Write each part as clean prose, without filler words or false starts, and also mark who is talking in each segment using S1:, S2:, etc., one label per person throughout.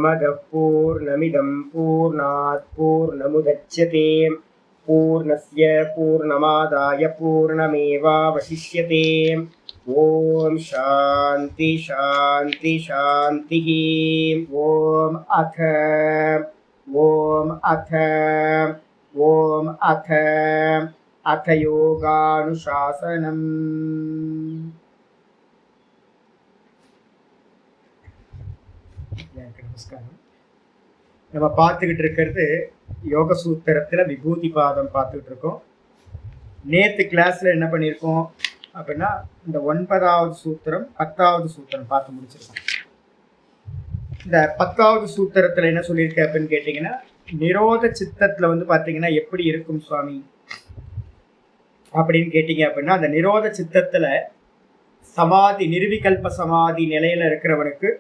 S1: पूर्णमदः पूर्णमिदं पूर्णात् पूर्णमुदच्यते पूर्णस्य पूर्णमादाय पूर्णमेवावशिष्यते। ओम शांति शांति शांतिः। ओम अथ योगानुशासनम्। நமஸ்காரம். நம்ம பார்த்துக்கிட்டு இருக்கிறது யோக சூத்திரத்தில் விபூதி பாதம் பார்த்துக்கிட்டு இருக்கோம். நேற்று கிளாஸில் என்ன பண்ணியிருக்கோம் அப்படின்னா இந்த 9வது சூத்திரம் 10வது சூத்திரம் பார்த்து முடிச்சிருக்கோம். இந்த 10வது சூத்திரத்தில் என்ன சொல்லியிருக்கேன் அப்படின்னு கேட்டிங்கன்னா, நிரோத சித்தத்தில் வந்து பார்த்தீங்கன்னா எப்படி இருக்கும் சுவாமி அப்படின்னு கேட்டிங்க அப்படின்னா, அந்த நிரோத சித்தத்தில் சமாதி நிர்விகல்ப சமாதி நிலையில் இருக்கிறவனுக்கு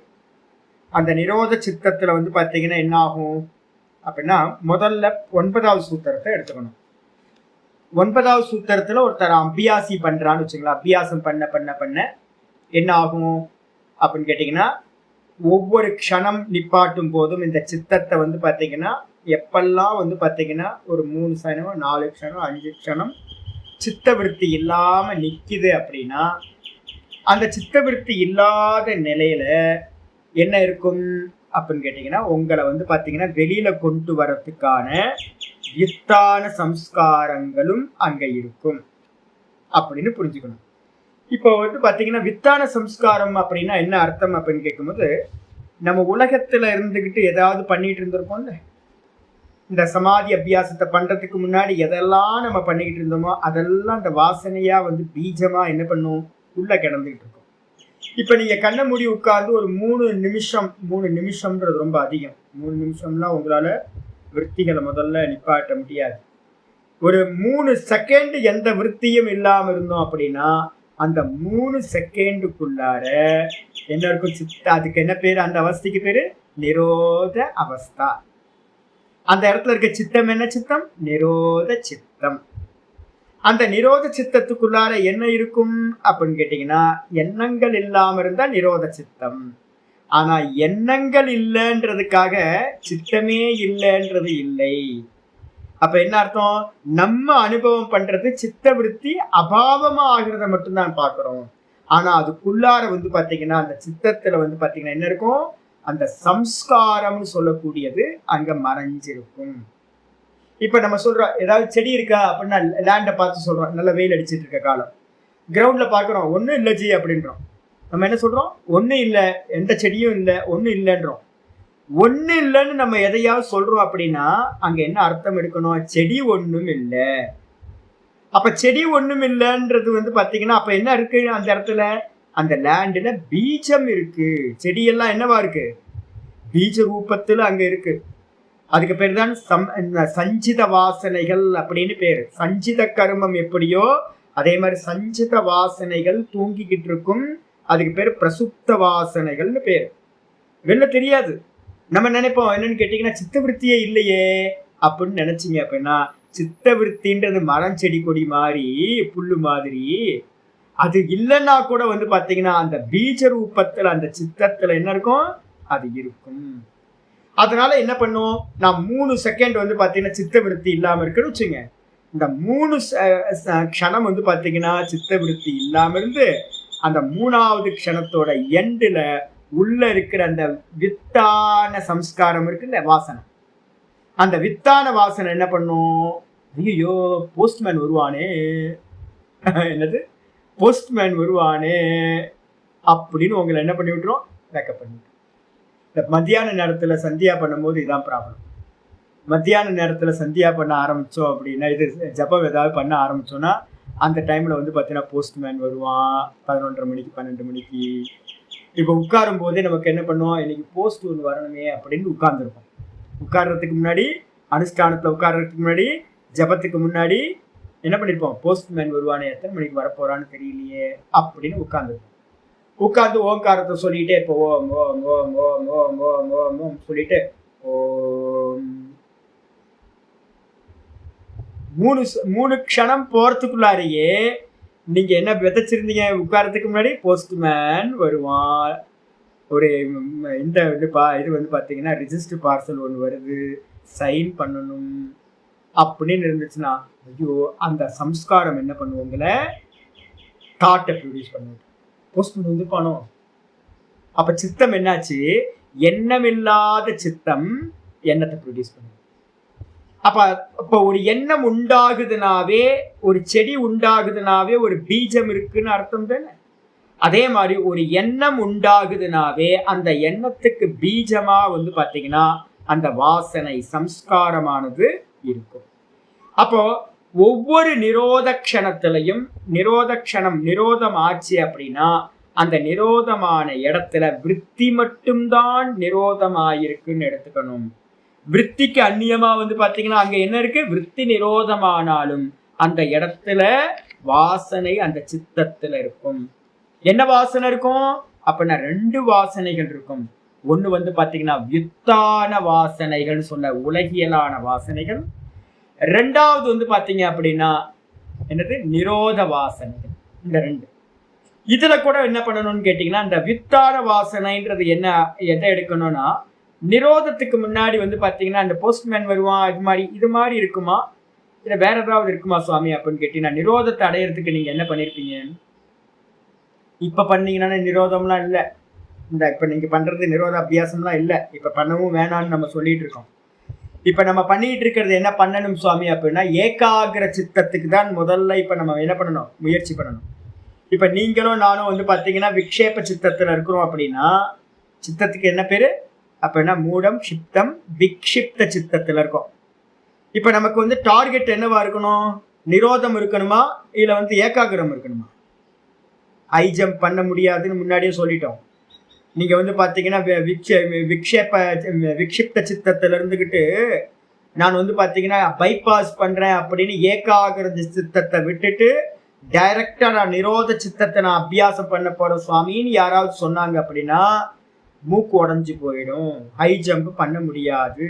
S1: அந்த நிரோத சித்தத்தில் வந்து பார்த்தீங்கன்னா என்ன ஆகும் அப்படின்னா, முதல்ல 9வது சூத்திரத்தை எடுத்துக்கணும். 9வது சூத்திரத்தில் ஒருத்தர் அபியாசி பண்ணுறான்னு வச்சுங்களா, அபியாசம் பண்ண பண்ண பண்ண என்ன ஆகும் அப்படின்னு கேட்டிங்கன்னா, ஒவ்வொரு க்ஷணம் நிப்பாட்டும் போதும் இந்த சித்தத்தை வந்து பார்த்தீங்கன்னா எப்பெல்லாம் வந்து பார்த்தீங்கன்னா ஒரு 3 க்ஷணம் 4 க்ஷணம் 5 க்ஷணம் சித்தவிருத்தி இல்லாமல் நிற்கிது அப்படின்னா, அந்த சித்தவிருத்தி இல்லாத நிலையில் என்ன இருக்கும் அப்படின்னு கேட்டிங்கன்னா, உங்களை வந்து பார்த்தீங்கன்னா வெளியில் கொண்டு வரத்துக்கான வித்தான சம்ஸ்காரங்களும் அங்கே இருக்கும் அப்படின்னு புரிஞ்சுக்கணும். இப்போ வந்து பார்த்தீங்கன்னா வித்தான சம்ஸ்காரம் அப்படின்னா என்ன அர்த்தம் அப்படின்னு கேட்கும்போது, நம்ம உலகத்தில் இருந்துக்கிட்டு ஏதாவது பண்ணிகிட்டு இருந்திருப்போம்ல, இந்த சமாதி அபியாசத்தை பண்ணுறதுக்கு முன்னாடி எதெல்லாம் நம்ம பண்ணிக்கிட்டு இருந்தோமோ அதெல்லாம் அந்த வாசனையாக வந்து பீஜமாக என்ன பண்ணும் உள்ளே கிடந்துக்கிட்டு இருக்கும். இப்போ நீங்கள் கண்ணை மூடி உட்கார்ந்து ஒரு 3 நிமிஷம்ன்றது ரொம்ப அதிகம். 3 நிமிஷம்லாம் உங்களால் விற்த்திகளை முதல்ல நிப்பாட்ட முடியாது. ஒரு 3 செகண்ட் எந்த விற்த்தியும் இல்லாமல் இருந்தோம் அப்படின்னா, அந்த 3 செகண்டுக்குள்ளார என்ன இருக்கும் சித்த, அதுக்கு என்ன பேர், அந்த அவஸ்தைக்கு பேர் நிரோத அவஸ்தா. அந்த இடத்துல இருக்க சித்தம் என்ன சித்தம்? நிரோத சித்தம். அந்த நிரோத சித்தத்துக்குள்ளார என்ன இருக்கும் அப்படின்னு கேட்டிங்கன்னா, எண்ணங்கள் இல்லாமல் இருந்தால் நிரோத சித்தம். ஆனால் எண்ணங்கள் இல்லைன்றதுக்காக சித்தமே இல்லைன்றது இல்லை. அப்போ என்ன அர்த்தம்? நம்ம அனுபவம் பண்ணுறது சித்த விருத்தி அபாவமாக ஆகிறத மட்டும்தான் பார்க்குறோம். ஆனால் அதுக்குள்ளார வந்து பார்த்தீங்கன்னா அந்த சித்தத்தில் வந்து பார்த்தீங்கன்னா என்ன இருக்கும்? அந்த சம்ஸ்காரம்னு சொல்லக்கூடியது அங்கே மறைஞ்சிருக்கும். இப்போ நம்ம சொல்கிறோம் ஏதாவது செடி இருக்கா அப்படின்னா லேண்டை பார்த்து சொல்கிறோம், நல்ல வெயில் அடிச்சுட்டு இருக்க காலம், கிரவுண்டில் பார்க்குறோம் ஒன்றும் இல்லை ஜி அப்படின்றோம். நம்ம என்ன சொல்கிறோம்? ஒன்றும் இல்லை, எந்த செடியும் இல்லை, ஒன்றும் இல்லைன்றோம். ஒன்றும் இல்லைன்னு நம்ம எதையாவது சொல்கிறோம் அப்படின்னா அங்கே என்ன அர்த்தம் எடுக்கணும்? செடி ஒன்றும் இல்லை. அப்போ செடி ஒன்றும் இல்லைன்றது வந்து பார்த்தீங்கன்னா அப்போ என்ன இருக்குது அந்த இடத்துல? அந்த லேண்டில் பீஜம் இருக்குது. செடியெல்லாம் என்னவா இருக்குது? பீஜ ரூபத்தில் அங்கே இருக்குது. அதுக்கு பேர் தான் சஞ்சித வாசனைகள் அப்படின்னு பேர். சஞ்சித கர்மம் எப்படியோ அதே மாதிரி சஞ்சித வாசனைகள் தூங்கிக்கிட்டு இருக்கும். அதுக்கு பேர் பிரசுப்த வாசனைகள்னு பேர். வெளில தெரியாது. நம்ம நினைப்போம் என்னன்னு கேட்டிங்கன்னா, சித்தவிருத்தியே இல்லையே அப்படின்னு நினைச்சிங்க அப்படின்னா, சித்தவிருத்தின்றது மரம் செடி கொடி மாதிரி புல்லு மாதிரி. அது இல்லைன்னா கூட வந்து பார்த்தீங்கன்னா அந்த பீஜ ரூபத்தில் அந்த சித்தத்தில் என்ன இருக்கும்? அது இருக்கும். அதனால என்ன பண்ணும்? நான் 3 செகண்ட் வந்து பார்த்தீங்கன்னா சித்தவிருத்தி இல்லாமல் இருக்குன்னு வச்சுங்க. இந்த 3 க்ஷணம் வந்து பார்த்தீங்கன்னா சித்தவிருத்தி இல்லாமல் இருந்து அந்த 3வது க்ஷணத்தோட எண்டில் உள்ள இருக்கிற அந்த வித்தான சம்ஸ்காரம் இருக்குல்ல, வாசனை, அந்த வித்தான வாசனை என்ன பண்ணும்? ஐயோ போஸ்ட்மேன் வருவானே, என்னது போஸ்ட்மேன் வருவானே அப்படின்னு உங்களை என்ன பண்ணி விட்டுரும்? பேக்கப் பண்ணி. இந்த மத்தியான நேரத்தில் சந்தியா பண்ணும்போது இதுதான் ப்ராப்ளம். மத்தியான நேரத்தில் சந்தியா பண்ண ஆரம்பித்தோம் அப்படின்னா, இது ஜபம் ஏதாவது பண்ண ஆரம்பித்தோன்னா அந்த டைமில் வந்து பார்த்தீங்கன்னா போஸ்ட்மேன் வருவான் 11:30 மணிக்கு 12 மணிக்கு. இப்போ உட்காரும் போதே நமக்கு என்ன பண்ணுவோம்? இன்றைக்கி போஸ்ட் ஒன்று வரணுமே அப்படின்னு உட்கார்ந்துருப்போம். உட்கார்றதுக்கு முன்னாடி, அனுஷ்டானத்தில் உட்கார்றதுக்கு முன்னாடி, ஜபத்துக்கு முன்னாடி என்ன பண்ணியிருப்போம்? போஸ்ட்மேன் வருவானே, எத்தனை மணிக்கு வரப்போகிறான்னு தெரியலையே அப்படின்னு உட்காந்துருப்போம். உட்காந்து ஓங்காரத்தை சொல்லிகிட்டே இருப்போம். ஓம் ஓம் ஓம் ஓம் ஓம் ஓம் ஓம் ஓம் சொல்லிட்டு ஓம். 3 க்ஷணம் போகிறதுக்குள்ளாரையே நீங்கள் என்ன விதைச்சிருந்தீங்க? உட்காரத்துக்கு முன்னாடி போஸ்ட்மேன் வருவான், ஒரு இந்த இது வந்து பார்த்தீங்கன்னா ரிஜிஸ்டர் பார்சல் ஒன்று வருது, சைன் பண்ணணும் அப்படின்னு இருந்துச்சுன்னா, ஐயோ அந்த சம்ஸ்காரம் என்ன பண்ணுவோங்கள, தாட்டை ப்ரொடியூஸ் பண்ணுவோம். போஸ்ட்மேன் வந்து பணம். அப்போ சித்தம் என்னாச்சு, எண்ணமில்லாத சித்தம் எண்ணத்தை ப்ரொடியூஸ் பண்ணும். அப்போ ஒரு எண்ணம் உண்டாகுதுனாவே, ஒரு செடி உண்டாகுதுனாவே ஒரு பீஜம் இருக்குன்னு அர்த்தம் தானே. அதே மாதிரி ஒரு எண்ணம் உண்டாகுதுனாவே அந்த எண்ணத்துக்கு பீஜமா வந்து பார்த்தீங்கன்னா அந்த வாசனை சம்ஸ்காரமானது இருக்கும். அப்போ ஒவ்வொரு நிரோத க்ஷணத்திலையும் நிரோதம் ஆச்சு அப்படின்னா அந்த நிரோதமான இடத்துல விருத்தி மட்டும்தான் நிரோதமாயிருக்குன்னு எடுத்துக்கணும். விருத்திக்கு அந்நியமா வந்து பார்த்தீங்கன்னா அங்க என்ன இருக்கு, விருத்தி நிரோதமானாலும் அந்த இடத்துல வாசனை அந்த சித்தத்துல இருக்கும். என்ன வாசனை இருக்கும் அப்படின்னா 2 வாசனைகள் இருக்கும். ஒண்ணு வந்து பாத்தீங்கன்னா வியுத்தான வாசனைகள் சொன்ன உலகியலான வாசனைகள். 2வது வந்து பாத்தீங்க அப்படின்னா என்னது, நிரோத வாசனைகள். இந்த 2 இதுல கூட என்ன பண்ணணும்னு கேட்டீங்கன்னா, இந்த வியுத்தான வாசனைன்றது என்ன, எதை எடுக்கணும்னா நிரோதத்துக்கு முன்னாடி வந்து பாத்தீங்கன்னா அந்த போஸ்ட்மேன் வருவான், இது மாதிரி இருக்குமா, இல்ல வேற ஏதாவது இருக்குமா சுவாமி அப்படின்னு கேட்டீங்கன்னா, நிரோதத்தை அடையிறதுக்கு நீங்க என்ன பண்ணிருப்பீங்க? இப்ப பண்ணீங்கன்னா நிரோதம்லாம் இல்லை. இப்ப நீங்க பண்றது நிரோத அபியாசம்லாம் இல்லை. இப்ப பண்ணவும் வேணான்னு நம்ம சொல்லிட்டு இருக்கோம். இப்ப நம்ம பண்ணிட்டு இருக்கிறது என்ன பண்ணணும் சுவாமி அப்படின்னா, ஏகாகிர சித்தத்துக்கு தான் முதல்ல இப்ப நம்ம என்ன பண்ணணும், முயற்சி பண்ணணும். இப்ப நீங்களும் நானும் வந்து பாத்தீங்கன்னா விக்ஷேப சித்தத்துல இருக்கிறோம் அப்படின்னா, சித்தத்துக்கு என்ன பேரு அப்படின்னா மூடம் சிப்தம் விக்ஷிப்த சித்தத்துல இருக்கோம். இப்ப நமக்கு வந்து டார்கெட் என்னவா இருக்கணும், நிரோதம் இருக்கணுமா இல்ல வந்து ஏகாகிரம் இருக்கணுமா? ஹை ஜம்ப் பண்ண முடியாதுன்னு முன்னாடியே சொல்லிட்டோம். நீங்க வந்து பாத்தீங்கன்னா விக்ஷிப்த சித்தத்துல இருந்துகிட்டு நான் வந்து பாத்தீங்கன்னா பைபாஸ் பண்றேன் அப்படின்னு ஏகாகிர சித்தத்தை விட்டுட்டு டைரக்டா நான் நிரோத சித்தத்தை நான் அபியாசம் பண்ண போறேன் சுவாமின்னு யாராவது சொன்னாங்க அப்படின்னா மூக்கு உடஞ்சு போயிடும், ஹை ஜம்ப் பண்ண முடியாது.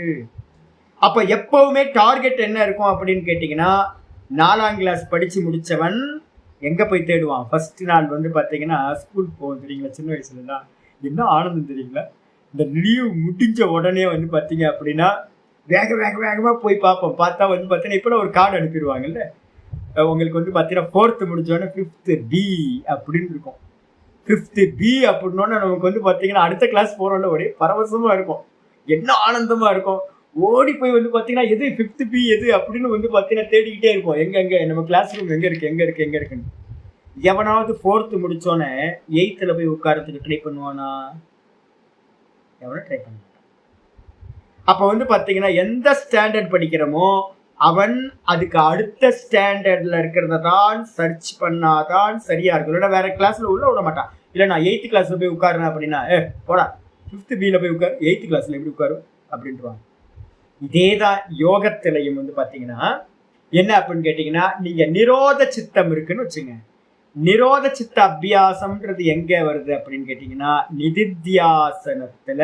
S1: அப்ப எப்பவுமே டார்கெட் என்ன இருக்கும் அப்படின்னு கேட்டீங்கன்னா, 4ஆம் கிளாஸ் படிச்சு முடிச்சவன் எங்க போய் தேடுவான், ஃபர்ஸ்ட் நாள் வந்து பாத்தீங்கன்னா ஸ்கூல் போகும் தெரியுங்களா, சின்ன வயசுலலாம் என்ன ஆனந்தம் தெரியுங்களா, இந்த லீவ் முடிஞ்ச உடனே வந்து பாத்தீங்க அப்படின்னா வேகமா போய் பார்ப்போம். பார்த்தா வந்து பாத்தீங்கன்னா இப்ப ஒரு கார்டு அனுப்பிடுவாங்கல்ல, உங்களுக்கு வந்து பாத்தீங்கன்னா 4th முடிச்சோடனே 5th B அப்படின்னு இருக்கும். 5th B அப்படின்னோடனே நமக்கு வந்து பாத்தீங்கன்னா அடுத்த கிளாஸ் போறோம்ல, ஒரே பரவசமா இருக்கும், என்ன ஆனந்தமா இருக்கும். ஓடி போய் வந்து பாத்தீங்கன்னா எது 5th B எது அப்படின்னு வந்து பாத்தீங்கன்னா தேடிக்கிட்டே இருப்போம், எங்க நம்ம கிளாஸ் ரூம் எங்க இருக்குன்னு. எவனாவது 4th முடிச்சோன்னே 8th போய் உட்காரத்துக்கு ட்ரை பண்ணுவானா? எவனும் ட்ரை பண்ண மாட்டான். அப்ப வந்து பாத்தீங்கன்னா எந்த ஸ்டாண்டர்ட் படிக்கிறோமோ அவன் அதுக்கு அடுத்த ஸ்டாண்டர்ட்ல இருக்கிறத தான் சர்ச் பண்ணாதான் சரியா இருக்கும். இல்லைன்னா வேற கிளாஸ்ல உள்ள விட மாட்டான். இல்லை நான் 8th கிளாஸ்ல போய் உட்காருறேன் அப்படின்னா, போடா 5th B போய் உட்காரு, 8th கிளாஸ்ல எப்படி உட்காரும் அப்படின்ட்டுருவாங்க. இதேதான் யோகத்திலையும் வந்து பாத்தீங்கன்னா என்ன அப்படின்னு கேட்டீங்கன்னா, நீங்க நிரோத சித்தம் இருக்குன்னு வச்சுங்க. நிரோத சித்த அபியாசம்ன்றது எங்க வருது அப்படின்னு கேட்டீங்கன்னா, நிதித்தியாசனத்துல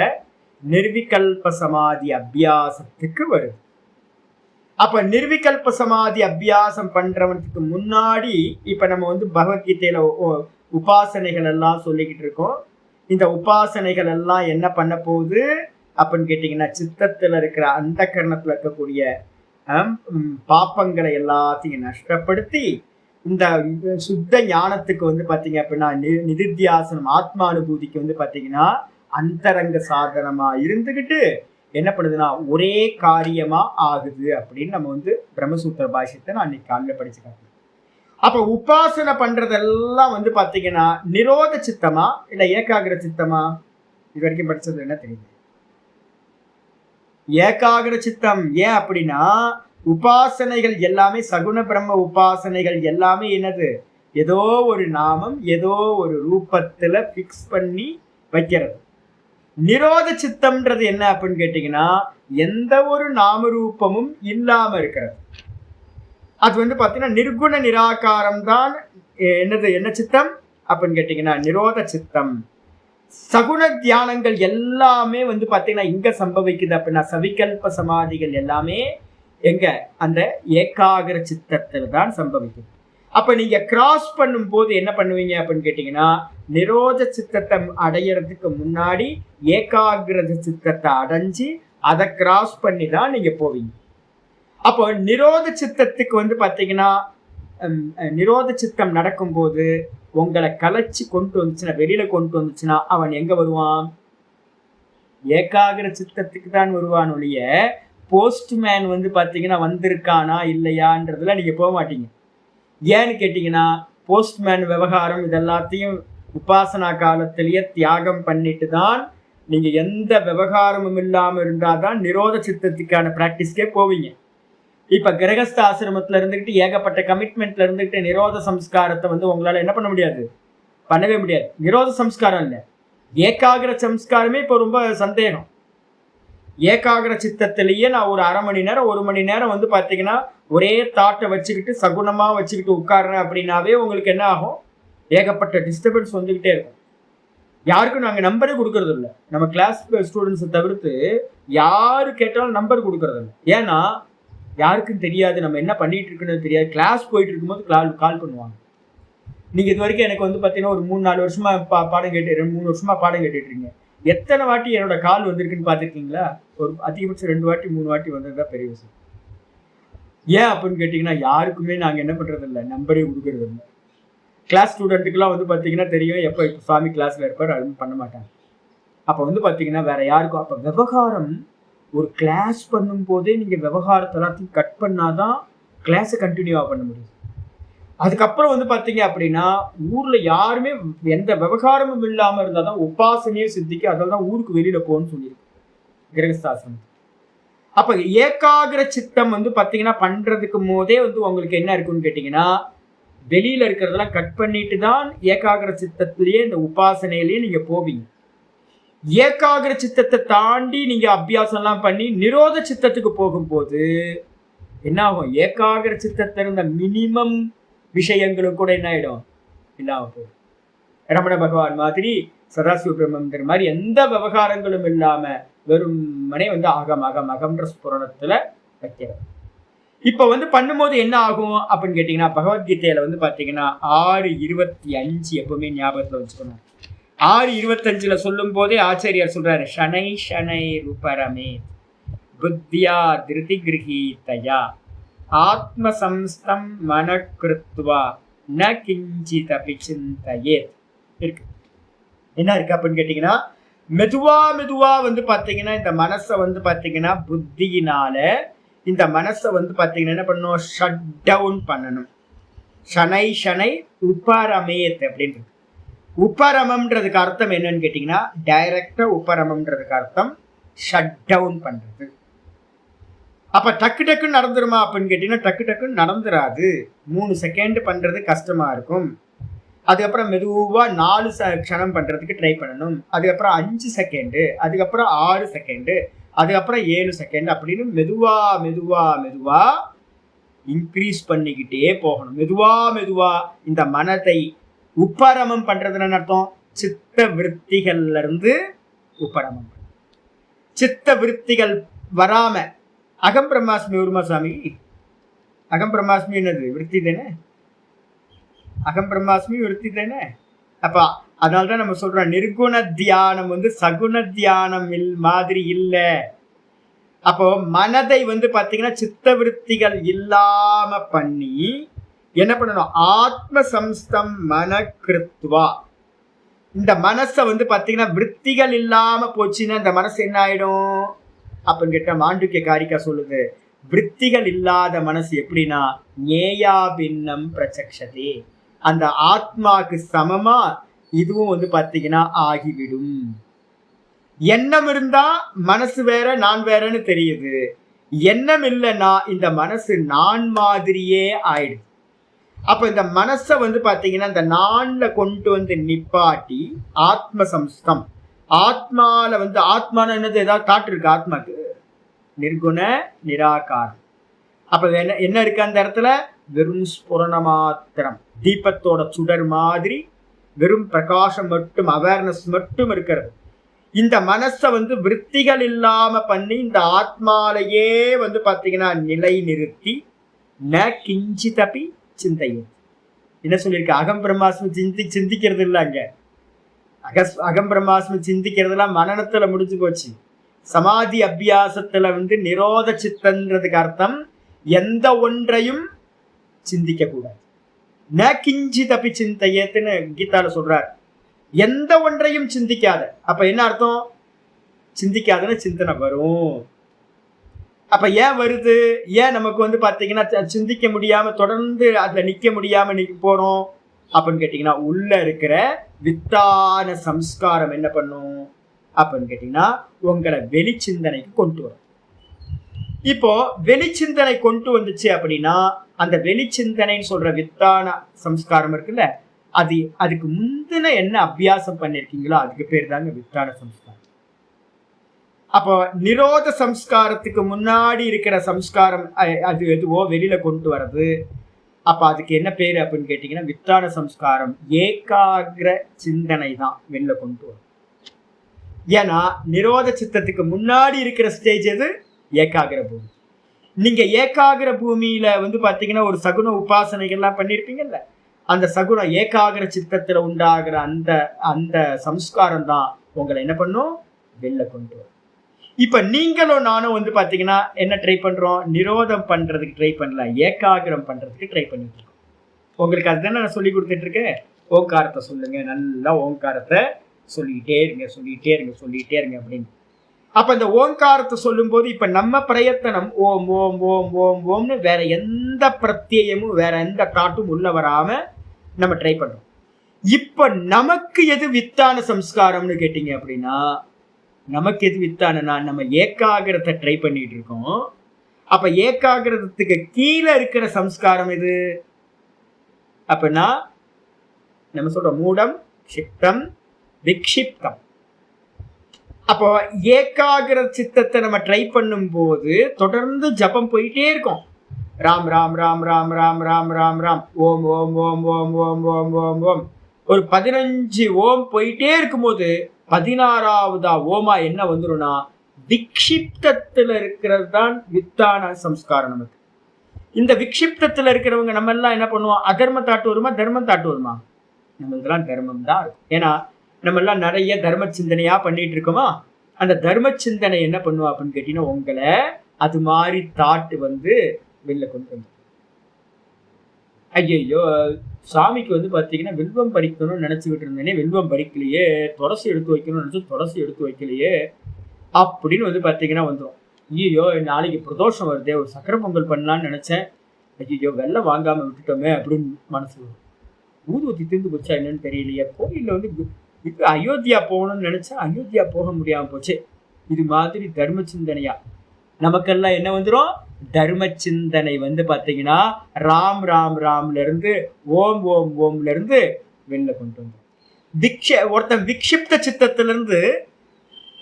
S1: நிர்விகல்ப சமாதி அபியாசத்துக்கு வருது. அப்ப நிர்விகல்ப சமாதி அபியாசம் பண்றவனுக்கு முன்னாடி இப்ப நம்ம வந்து பகவத்கீதையில உபாசனைகள் எல்லாம் சொல்லிக்கிட்டு இருக்கோம். இந்த உபாசனைகள் எல்லாம் என்ன பண்ண போகுது அப்படின்னு கேட்டீங்கன்னா, சித்தத்துல இருக்கிற அந்த கரணத்துல இருக்கக்கூடிய பாப்பங்களை எல்லாத்தையும் நஷ்டப்படுத்தி இந்த சுத்த ஞானத்துக்கு வந்து பாத்தீங்க அப்படின்னா நிதித்தியாசனம் ஆத்மானுபூதிக்கு வந்து பாத்தீங்கன்னா அந்தரங்க சாதனமா இருந்துகிட்டு என்ன பண்ணுதுன்னா ஒரே காரியமா ஆகுது அப்படின்னு நம்ம வந்து பிரம்மசூத்திர பாஷ்யத்தை நான் இன்னைக்கு காலையில படிச்சுக்காங்க. அப்ப உபாசனை பண்றதெல்லாம் வந்து பாத்தீங்கன்னா நிரோத சித்தமா இல்ல ஏகாகிர சித்தமா? இது வரைக்கும் படிச்சது என்ன தெரியுது? ஏகாகிர சித்தம். ஏன் அப்படின்னா உபாசனைகள் எல்லாமே சகுண பிரம்ம உபாசனைகள் எல்லாமே என்னது, ஏதோ ஒரு நாமம் ஏதோ ஒரு ரூபத்துல பிக்ஸ் பண்ணி வைக்கிறது. நிரோத சித்தம்ன்றது என்ன அப்படின்னு கேட்டீங்கன்னா எந்த ஒரு நாம ரூபமும் இல்லாம இருக்கிறது. அது வந்து பாத்தீங்கன்னா நிர்குண நிராகாரம் தான் என்ன சித்தம் அப்படின்னு கேட்டீங்கன்னா நிரோத சித்தம். சகுண தியானங்கள் எல்லாமே வந்து பாத்தீங்கன்னா இங்க சம்பவிக்குது அப்படின்னா சவிகல்ப சமாதிகள் எல்லாமே எங்க அந்த ஏகாகிர சித்தத்தில் தான் சம்பவிக்குது. அப்ப நீங்க கிராஸ் பண்ணும் போது என்ன பண்ணுவீங்க அப்படின்னு கேட்டீங்கன்னா நிரோத சித்தத்தை அடையறதுக்கு முன்னாடி ஏகாகிரத சித்தத்தை அடைஞ்சு அதை கிராஸ் பண்ணி தான் நீங்க போவீங்க. அப்போ நிரோத சித்தத்துக்கு வந்து பாத்தீங்கன்னா நிரோத சித்தம் நடக்கும்போது உங்களை கலைச்சி கொண்டு வந்துச்சுன்னா, வெளியில கொண்டு வந்துச்சுன்னா அவன் எங்க வருவான்? ஏகாகிர சித்தத்துக்கு தான் வருவான் ஒழிய போஸ்ட்மேன் வந்து பாத்தீங்கன்னா வந்திருக்கானா இல்லையான்றதுல நீங்க போக மாட்டீங்க. ஏன்னு கேட்டீங்கன்னா, போஸ்ட்மேன் விவகாரம் இதெல்லாத்தையும் உபாசனா காலத்திலேயே தியாகம் பண்ணிட்டு தான் நீங்க எந்த விவகாரமும் இல்லாம இருந்தாதான் நிரோத சித்தத்துக்கான பிராக்டிஸ்க்கே போவீங்க. இப்ப கிரகஸ்த ஆசிரமத்துல இருந்துகிட்டு ஏகப்பட்ட கமிட்மெண்ட்ல இருந்துகிட்டு நிரோத சம்ஸ்காரத்தை வந்து உங்களால என்ன பண்ண முடியாது, பண்ணவே முடியாது. நிரோத சம்ஸ்காரம் இல்லை, ஏகாகிர சம்ஸ்காரமே இப்போ ரொம்ப சந்தேகம். ஏகாகிர சித்தத்திலேயே நான் ஒரு அரை மணி நேரம் 1 மணி நேரம் வந்து பாத்தீங்கன்னா ஒரே தாட்டை வச்சுக்கிட்டு சகுனமா வச்சுக்கிட்டு உட்கார்றேன் அப்படின்னாவே உங்களுக்கு என்ன ஆகும்? ஏகப்பட்ட டிஸ்டர்பன்ஸ் வந்துகிட்டே இருக்கும். யாருக்கும் நாங்கள் நம்பரே கொடுக்கறது இல்லை. நம்ம கிளாஸ் ஸ்டூடெண்ட்ஸை தவிர்த்து யாரு கேட்டாலும் நம்பர் கொடுக்கறது இல்லை. ஏன்னா யாருக்கும் தெரியாது நம்ம என்ன பண்ணிட்டு இருக்குன்னு தெரியாது. கிளாஸ் போயிட்டு இருக்கும்போது கால் பண்ணுவாங்க. நீங்க இது வரைக்கும் எனக்கு வந்து பாத்தீங்கன்னா ஒரு 3-4 வருஷமா பாடம் கேட்டு 2-3 வருஷமா பாடம் கேட்டுட்டு இருக்கீங்க. எத்தனை வாட்டி என்னோட கால் வந்திருக்குன்னு பாத்திருக்கீங்களா? ஒரு அதிகபட்சம் 2 வாட்டி 3 வாட்டி வந்ததுதான் பெரிய விஷயம். ஏன் அப்படின்னு கேட்டீங்கன்னா, யாருக்குமே நாங்க என்ன பண்றது இல்லை, நம்பரே கொடுக்கறது இல்லை. கிளாஸ் ஸ்டூடெண்ட்டுக்குலாம் வந்து பாத்தீங்கன்னா தெரியும் எப்போ இப்போ சுவாமி கிளாஸ்ல இருப்பார், அது பண்ண மாட்டாங்க. அப்ப வந்து பாத்தீங்கன்னா வேற யாருக்கும் அப்ப விவகாரம் ஒரு கிளாஸ் பண்ணும் போதே நீங்க விவகாரத்தை எல்லாத்தையும் கட் பண்ணாதான் கிளாஸை கண்டினியூவா பண்ண முடியும். அதுக்கப்புறம் வந்து பாத்தீங்க அப்படின்னா ஊர்ல யாருமே எந்த விவகாரமும் இல்லாம இருந்தாதான் உபாசனையே சித்திக்கு. அதனாலதான் ஊருக்கு வெளியில போகணும்னு சொல்லியிருக்கு கிரகஸ்தாசிரமம். அப்ப ஏகாகிர சித்தம் வந்து பாத்தீங்கன்னா பண்றதுக்கு போதே வந்து உங்களுக்கு என்ன இருக்குன்னு கேட்டீங்கன்னா, வெளியில இருக்கிறதெல்லாம் கட் பண்ணிட்டு தான் ஏகாகிர சித்தத்திலேயே இந்த உபாசனையிலேயே நீங்க போவீங்க. ஏகாகிர சித்தத்தை தாண்டி நீங்க அபியாசம் எல்லாம் பண்ணி நிரோத சித்தத்துக்கு போகும்போது என்ன ஆகும்? ஏகாகிர சித்தத்தை இருந்த மினிமம் விஷயங்களும் கூட என்ன ஆயிடும்? இல்லாம போகும். ரமண பகவான் மாதிரி சதாசிவ பிரம்மங்கிற மாதிரி எந்த விவகாரங்களும் இல்லாம வெறுமனே வந்து அகம்ன்ற ஸ்புரணத்துல வைக்கிறது. இப்ப வந்து பண்ணும்போது என்ன ஆகும் அப்படின்னு கேட்டீங்கன்னா, பகவத்கீதையில வந்து பாத்தீங்கன்னா 6:25 எப்பவுமே ஞாபகத்துல வச்சுக்கணும். 6:25 சொல்லும் போதே ஆச்சாரியார் சொல்றாரு, ஷனை ஷனை ரூபரமே புத்தியா திருதி கிரகீதயா ஆத்மசம்ஸ்தம் மனக்கிருத்வா ந கிஞ்சித் அபி சிந்தயேத் இருக்கு. என்ன இருக்கு அப்படின்னு கேட்டீங்கன்னா, மெதுவா வந்து பாத்தீங்கன்னா இந்த மனசை வந்து பாத்தீங்கன்னா புத்தியினால இந்த மனசை வந்து பாத்தீங்கன்னா என்ன பண்ணணும்? ஷட் டவுன் பண்ணணும். ஷனை ஷனை உபரமேத் அப்படின்றது. உபரமம்ன்றதுக்கு அர்த்தம் என்னன்னு கேட்டீங்கன்னா, டைரக்டா உபரமம்ன்றதுக்கு அர்த்தம் ஷட் டவுன் பண்றது. அப்ப டக்குன்னு நடந்துருமா அப்படின்னு கேட்டீங்கன்னா, டக்குன்னு நடந்துராது. 3 செகண்ட் பண்றது கஷ்டமா இருக்கும். அதுக்கப்புறம் மெதுவா 4 க்ஷணம் பண்றதுக்கு ட்ரை பண்ணணும். அதுக்கப்புறம் 5 செகண்டு, அதுக்கப்புறம் 6 செகண்டு, அதுக்கப்புறம் 7 செகண்ட் அப்படின்னு மெதுவா இன்க்ரீஸ் பண்ணிக்கிட்டே போகணும். மெதுவா இந்த மனதை உப்பரமம் பண்றதுன்னு அர்த்தம். சித்த விருத்திகள்ல இருந்து உப்பரமம். சித்த விருத்திகள் வராம அகம் பிரம்மாஸ்மி வருமா சாமி? அகம் பிரம்மாஸ்மி என்னது? விருத்தி தானே. அகம் பிரம்மாஸ்மி விருத்தி தானே. அப்ப அதனால்தான் நம்ம சொல்றோம், நிர்குண தியானம் வந்து சகுண தியானம் மாதிரி இல்லை. அப்போ மனதை வந்து பாத்தீங்கன்னா சித்த விருத்திகள் இல்லாம பண்ணி என்ன பண்ணணும்? ஆத்ம சம்ஸ்தம் மனக்கிருத்வா. இந்த மனசை வந்து பாத்தீங்கன்னா விருத்திகள் இல்லாம போச்சுன்னா இந்த மனசு என்ன ஆயிடும் அப்படின்னு கேட்ட மாண்டூக்கிய காரிக்கா சொல்லுது, விருத்திகள் இல்லாத மனசு எப்படின்னா ஞேயா பின்னம் பிரச்சக்ஷதே, அந்த ஆத்மாக்கு சமமா இதுவும் வந்து பாத்தீங்கன்னா ஆகிவிடும். எண்ணம் இருந்தா மனசு வேற நான் வேறன்னு தெரியுது. எண்ணம் இல்லைன்னா இந்த மனசு நான் மாதிரியே ஆயிடுது. அப்ப இந்த மனசை வந்து பாத்தீங்கன்னா இந்த நான்ல கொண்டு வந்து நிப்பாட்டி ஆத்ம சம்ஸ்தம், ஆத்மால வந்து ஆத்மான என்னது? ஏதாவது தாட்டு இருக்கு ஆத்மாக்கு? நிர்குண நிராகாரம். அப்ப என்ன இருக்கு அந்த இடத்துல? வெறும் ஸ்புரண மாத்திரம், தீபத்தோட சுடர் மாதிரி வெறும் பிரகாசம் மட்டும், அவேர்னஸ் மட்டும் இருக்கிறது. இந்த மனசை வந்து விருத்திகள் இல்லாம பண்ணி இந்த ஆத்மாலையே வந்து பாத்தீங்கன்னா நிலை நிறுத்தி ந கிஞ்சித் அபி சிந்தையே. என்ன சொல்லியிருக்க? அகம் பிரம்மாஸ்மி சிந்திக்கிறது இல்லை. அங்க அகம் பிரம்மாஸ்மி சிந்திக்கிறதுலாம் மனநத்துல முடிஞ்சு போச்சு. சமாதி அபியாசத்துல நிரோத சித்தன்றதுக்கு அர்த்தம் எந்த ஒன்றையும் சிந்திக்க கூடாது. ந கிஞ்சித் அபி சிந்தையேத்துன்னு கீதால சொல்றார். எந்த ஒன்றையும் சிந்திக்காத. அப்ப என்ன அர்த்தம்? சிந்திக்காதன்னு சிந்தனை வரும். அப்ப ஏன் வருது? ஏன் நமக்கு பாத்தீங்கன்னா சிந்திக்க முடியாம தொடர்ந்து அதுல நிக்க முடியாம போறோம் அப்படின்னு கேட்டீங்கன்னா, உள்ள இருக்கிற வித்தான சம்ஸ்காரம் என்ன பண்ணும் அப்படின்னு கேட்டீங்கன்னா, உங்களை வெளிச்சிந்தனைக்கு கொண்டு வரும். இப்போ வெளிச்சிந்தனை கொண்டு வந்துச்சு அப்படின்னா, அந்த வெளிச்சிந்தனைன்னு சொல்ற வித்தான சம்ஸ்காரம் இருக்குல்ல, அதுக்கு முந்தின என்ன அபியாசம் பண்ணிருக்கீங்களோ அதுக்கு பேர் தாங்க வித்தான சம்ஸ்காரம். அப்போ நிரோத சம்ஸ்காரத்துக்கு முன்னாடி இருக்கிற சம்ஸ்காரம் அது எதுவோ வெளியில கொண்டு வர்றது. அப்ப அதுக்கு என்ன பேரு அப்படின்னு கேட்டீங்கன்னா, வித்தான சம்ஸ்காரம் ஏகாகிர சிந்தனை தான் வெளில கொண்டு வரும். ஏன்னா நிரோத சித்தத்துக்கு முன்னாடி இருக்கிற ஸ்டேஜ் எது? ஏகாகிர பூமி. நீங்க ஏகாகிர பூமியில பாத்தீங்கன்னா ஒரு சகுன உபாசனைகள்லாம் பண்ணிருப்பீங்கல்ல, அந்த சகுன ஏகாகிர சித்தத்துல உண்டாகிற அந்த அந்த சம்ஸ்காரம் தான் உங்களை என்ன பண்ணும்? வெளில கொண்டு வரும். இப்ப நீங்களும் நானும் பாத்தீங்கன்னா என்ன ட்ரை பண்றோம்? நிரோதம் பண்றதுக்கு ட்ரை பண்ணல, ஏகாகிரம் பண்றதுக்கு ட்ரை பண்ணிட்டு இருக்கோம். உங்களுக்கு அதுதானே நான் சொல்லி கொடுத்துட்டு இருக்கேன். ஓங்காரத்தை சொல்லுங்க, நல்லா ஓங்காரத்தை சொல்லிட்டே இருங்க சொல்லிட்டே இருங்க சொல்லிட்டே இருங்க அப்படின்னு. அப்ப இந்த ஓங்காரத்தை சொல்லும் போது இப்ப நம்ம பிரயத்தனம் ஓம் ஓம் ஓம் ஓம் ஓம்னு வேற எந்த பிரத்யமும் வேற எந்த தாட்டும் உள்ள வராம நம்ம ட்ரை பண்றோம். இப்ப நமக்கு எது வித்தான சம்ஸ்காரம்னு கேட்டீங்க அப்படின்னா, நமக்கு எது வித்தானா நம்ம ஏகாகிரத்தை ட்ரை பண்ணிட்டு இருக்கோம். அப்ப ஏகாகிரத்துக்கு கீழே இருக்கிற சம்ஸ்காரம் எது அப்படின்னா, நம்ம சொல்ற மூடம், சித்தம், விக்ஷிப்தம். அப்போ ஏகாகிர சித்தத்தை நம்ம ட்ரை பண்ணும் போது தொடர்ந்து ஜபம் போயிட்டே இருக்கும். ராம் ராம் ராம் ராம் ராம் ராம் ராம் ராம் ஓம் ஓம் ஓம் ஓம் ஓம் ஓம் ஓம் ஓம் ஒரு 15 ஓம் போயிட்டே இருக்கும்போது 16ஆவதா ஓமா என்ன வந்துரும்னா, விக்ஷிப்தத்துல இருக்கிறது தான் வித்தான சம்ஸ்காரம். நமக்கு இந்த விக்ஷிப்தத்துல இருக்கிறவங்க நம்ம எல்லாம் என்ன பண்ணுவோம்? அதர்ம தாட்டு வருமா, தர்மம் தாட்டு வருமா? நம்ம இதெல்லாம் தர்மம் தான் இருக்கும். ஏன்னா நம்ம எல்லாம் நிறைய தர்ம சிந்தனையா பண்ணிட்டு இருக்கோமா. அந்த தர்ம சிந்தனை என்ன பண்ணுவோம் அப்படின்னு கேட்டீங்கன்னா, உங்களை அது மாதிரி தாட்டு வெளில கொண்டு வந்து, ஐயோ சாமிக்கு பாத்தீங்கன்னா வில்வம் பறிக்கணும்னு நினைச்சுக்கிட்டு இருந்தேனே, வில்வம் பறிக்கலையே, துளசி எடுத்து வைக்கணும்னு நினைச்சு துளசி எடுத்து வைக்கலையே அப்படின்னு பாத்தீங்கன்னா வந்துடும். ஐயோ நாளைக்கு பிரதோஷம் வருதே, ஒரு சக்கரை பொங்கல் பண்ணலான்னு நினைச்சேன், ஐயோ வெள்ளம் வாங்காம விட்டுட்டோமே அப்படின்னு மனசு வரும். ஊதுவத்தி தீர்ந்து போச்சா என்னன்னு தெரியலையே, கோயில்ல அயோத்தியா போகணும்னு நினைச்சா அயோத்தியா போக முடியாம போச்சு. இது மாதிரி தர்ம சிந்தனையா நமக்கெல்லாம் என்ன வந்துடும்? தர்ம சிந்தனை பாத்தீங்கன்னா ராம் ராம் ராம்ல இருந்து ஓம் ஓம் ஓம்ல இருந்து வெளில கொண்டு வந்து ஒருத்தன் விக்ஷிப்த சித்தத்துல இருந்து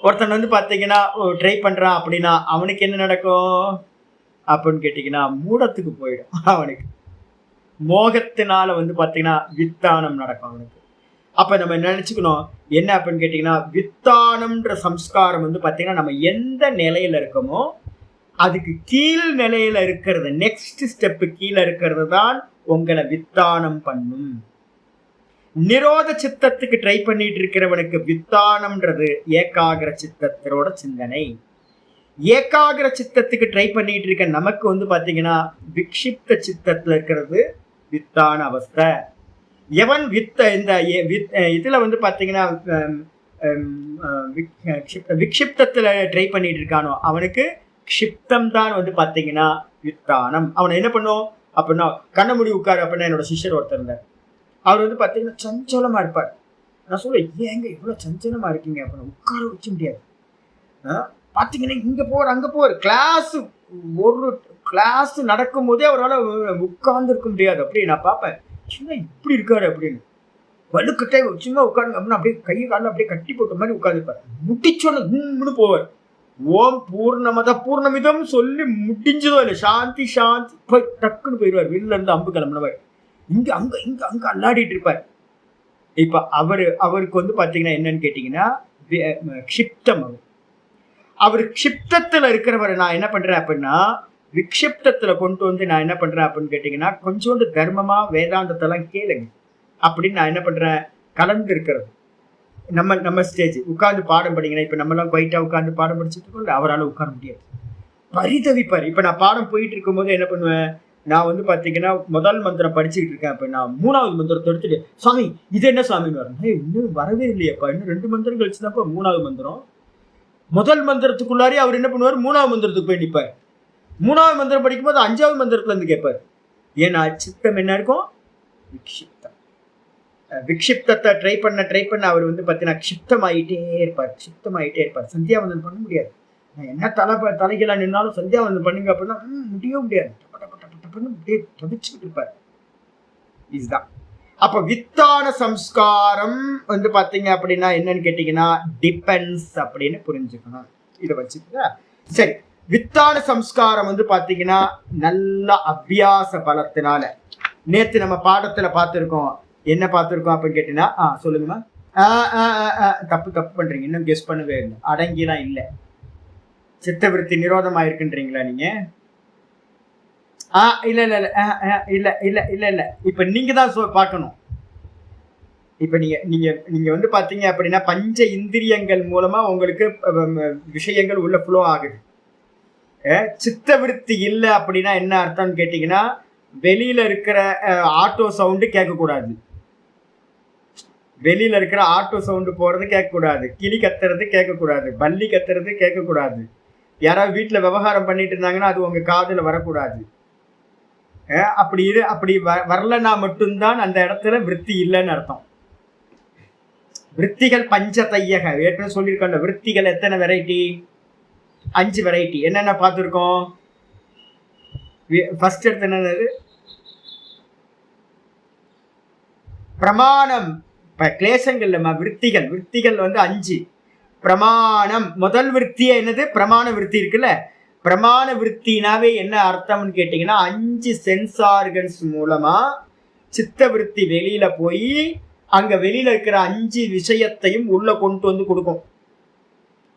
S1: ஒருத்தன் பாத்தீங்கன்னா ட்ரை பண்றான் அப்படின்னா அவனுக்கு என்ன நடக்கும் அப்படின்னு கேட்டீங்கன்னா, மூடத்துக்கு போயிடும். அவனுக்கு மோகத்தினால பாத்தீங்கன்னா வித்தானம் நடக்கும் அவனுக்கு. அப்ப நம்ம நினைச்சுக்கணும் என்ன அப்படின்னு கேட்டீங்கன்னா, வித்தானம்ன்ற சம்ஸ்காரம் பாத்தீங்கன்னா நம்ம எந்த நிலையில இருக்கோமோ அதுக்கு கீழ் நிலையில இருக்கிறது, நெக்ஸ்ட் ஸ்டெப்பு கீழே இருக்கிறது தான் உங்களை வித்தானம் பண்ணும். நிரோத சித்தத்துக்கு ட்ரை பண்ணிட்டு இருக்கிறவனுக்கு வித்தானம்ன்றது ஏகாகிர சித்தத்தோட சிந்தனை. ஏகாகிர சித்தத்துக்கு ட்ரை பண்ணிட்டு இருக்க நமக்கு பாத்தீங்கன்னா விக்ஷிப்த சித்தத்துல இருக்கிறது வித்தான அவஸ்தை. எவன் இந்த இதுல பாத்தீங்கன்னா விக்ஷிப்தத்துல ட்ரை பண்ணிட்டு இருக்கானோ அவனுக்கு க்ஷிப்தம் தான் பாத்தீங்கன்னா வித்தானம். அவனை என்ன பண்ணும் அப்படின்னா, கண்ண மூடி உட்காரு அப்படின்னா என்னோட சிஷ்யர் ஒருத்தர் இருந்தார். அவர் பாத்தீங்கன்னா சஞ்சலமா இருப்பார். நான் சொல்ல, ஏங்க இவ்வளவு சஞ்சலமா இருக்கீங்க அப்படின்னு. உட்கார வச்ச முடியாது. பாத்தீங்கன்னா இங்க போற அங்க போற ஒரு கிளாஸ் நடக்கும் போதே அவரால் உட்கார்ந்து இருக்க முடியாது. அப்படி நான் பார்ப்பேன், சின்ன இப்படி இருக்காரு அப்படின்னு. வலுக்கிட்டே சும்மா உட்காருங்க அப்படின்னா அப்படியே கையை காலில் அப்படியே கட்டி போட்ட மாதிரி உட்காந்துருப்பாரு. முடிச்சோன்னு போவார். ஓம் பூர்ணமத பூர்ணமிதம் சொல்லி முடிஞ்சதோ இல்லை, சாந்தி சாந்தி போய் டக்குன்னு போயிடுவார். வெளில இருந்து அம்பு கிளம்பினவர் இங்க அங்க அல்லாடிட்டு இருப்பார். இப்ப அவருக்கு பாத்தீங்கன்னா என்னன்னு கேட்டீங்கன்னா க்ஷிப்தம். அவர் க்ஷிப்தத்துல இருக்கிறவரை நான் என்ன பண்றேன் அப்படின்னா விக்ஷிப்தத்துல கொண்டு நான் என்ன பண்றேன் அப்படின்னு கேட்டீங்கன்னா, கொஞ்சோண்டு தர்மமா வேதாந்தத்தெல்லாம் கேளுங்க அப்படின்னு நான் என்ன பண்றேன், கலந்து இருக்கிறது. நம்ம ஸ்டேஜ் உட்கார்ந்து பாடம் படிக்கணும். இப்ப நம்ம எல்லாம் குவைட்டா உட்கார்ந்து பாடம் படிச்சுட்டு இருக்கோம், அவரால் உட்கார முடியாது, பரிதவிப்பார். இப்ப நான் பாடம் போயிட்டு இருக்கும் போது என்ன பண்ணுவேன், நான் வந்து பாத்தீங்கன்னா முதல் மந்திரம் படிச்சுக்கிட்டு இருக்கேன். அப்ப நான் 3வது மந்திரத்தை எடுத்துட்டு, சாமி இது என்ன சாமின்னு வரேன், இன்னும் வரவே இல்லையாப்பா, இன்னும் 2 மந்திரம் கழிச்சுதான்ப்பா 3வது மந்திரம். முதல் மந்திரத்துக்குள்ளாரே அவர் என்ன பண்ணுவார், 3வது மந்திரத்துக்கு போய் நிற்பார். 3வது மந்திரம் படிக்கும்போது 5வது மந்திரத்துல இருந்து கேட்பார். ஏன்னா சித்தம் என்ன இருக்கும், விக்ஷிப்தம். விக்ஷிப்தத்தை ட்ரை பண்ண அவர் வந்து பார்த்தீங்கன்னா க்ஷிப்தமாயிட்டே இருப்பார். சந்தியாவந்தன் பண்ண முடியாது. நான் என்ன தலைகளாக நின்னாலும் சந்தியாவந்தன் பண்ணுங்க அப்படின்னா முடியாது. தவிச்சுக்கிட்டு இருப்பார். இதுதான். அப்ப வித்தான சம்ஸ்காரம் வந்து பாத்தீங்க அப்படின்னா என்னன்னு கேட்டீங்கன்னா டிபெண்ட்ஸ் அப்படின்னு புரிஞ்சுக்கணும். இதை வச்சுக்கா சரி. வித்தான சம்ஸ்காரம் வந்து பாத்தீங்கன்னா நல்ல அபியாச பலத்தினால, நேத்து நம்ம பாடத்துல பார்த்திருக்கோம். என்ன பார்த்திருக்கோம் அப்படின்னு கேட்டீங்கன்னா சொல்லுங்கம்மா. தப்பு பண்றீங்க, இன்னும் கெஸ் பண்ணவே இல்லை, அடங்கிலாம் இல்லை. சித்தவிருத்தி நிரோதம் ஆயிருக்குன்றீங்களா நீங்க? இல்ல இல்ல இல்ல இல்ல இல்ல இல்ல இப்ப நீங்க தான் பார்க்கணும். இப்ப நீங்க வந்து பாத்தீங்க அப்படின்னா பஞ்ச இந்திரியங்கள் மூலமா உங்களுக்கு விஷயங்கள் உள்ள ஃப்ளோ ஆகுது. சித்தவிருத்தி இல்லை அப்படின்னா என்ன அர்த்தம்னு கேட்டீங்கன்னா, வெளியில இருக்கிற ஆட்டோ சவுண்டு கேட்கக்கூடாது, வெளியில இருக்கிற ஆட்டோ சவுண்டு போறது கேட்கக்கூடாது, கிளி கத்துறது கேட்கக்கூடாது, பல்லி கத்துறது கேட்கக்கூடாது, யாராவது வீட்டுல விவகாரம் பண்ணிட்டு இருந்தாங்கன்னா அது உங்க காதுல வரக்கூடாது. அப்படி வரலன்னா மட்டும்தான் அந்த இடத்துல விருத்தி இல்லைன்னு அர்த்தம். விருத்திகள் பஞ்சதையக ஏற்கனவே சொல்லியிருக்கோம். விருத்திகள் எத்தனை வெரைட்டி? 5 வெரைட்டி. என்னென்ன பார்த்துருக்கோம்? ஃபர்ஸ்ட் எடுத்து என்னது, பிரமாணம். கிளேசங்கள் விற்த்திகள் வந்து 5. பிரமாணம் முதல் விற்த்தியே என்னது, பிரமாண விற்பி இருக்குல்ல. பிரமாண விற்த்தினாவே என்ன அர்த்தம்னு கேட்டீங்கன்னா 5 சென்ஸ் ஆர்கன்ஸ் மூலமா சித்த விற்பி வெளியில போய் அங்க வெளியில இருக்கிற 5 விஷயத்தையும் உள்ள கொண்டு வந்து கொடுக்கும்.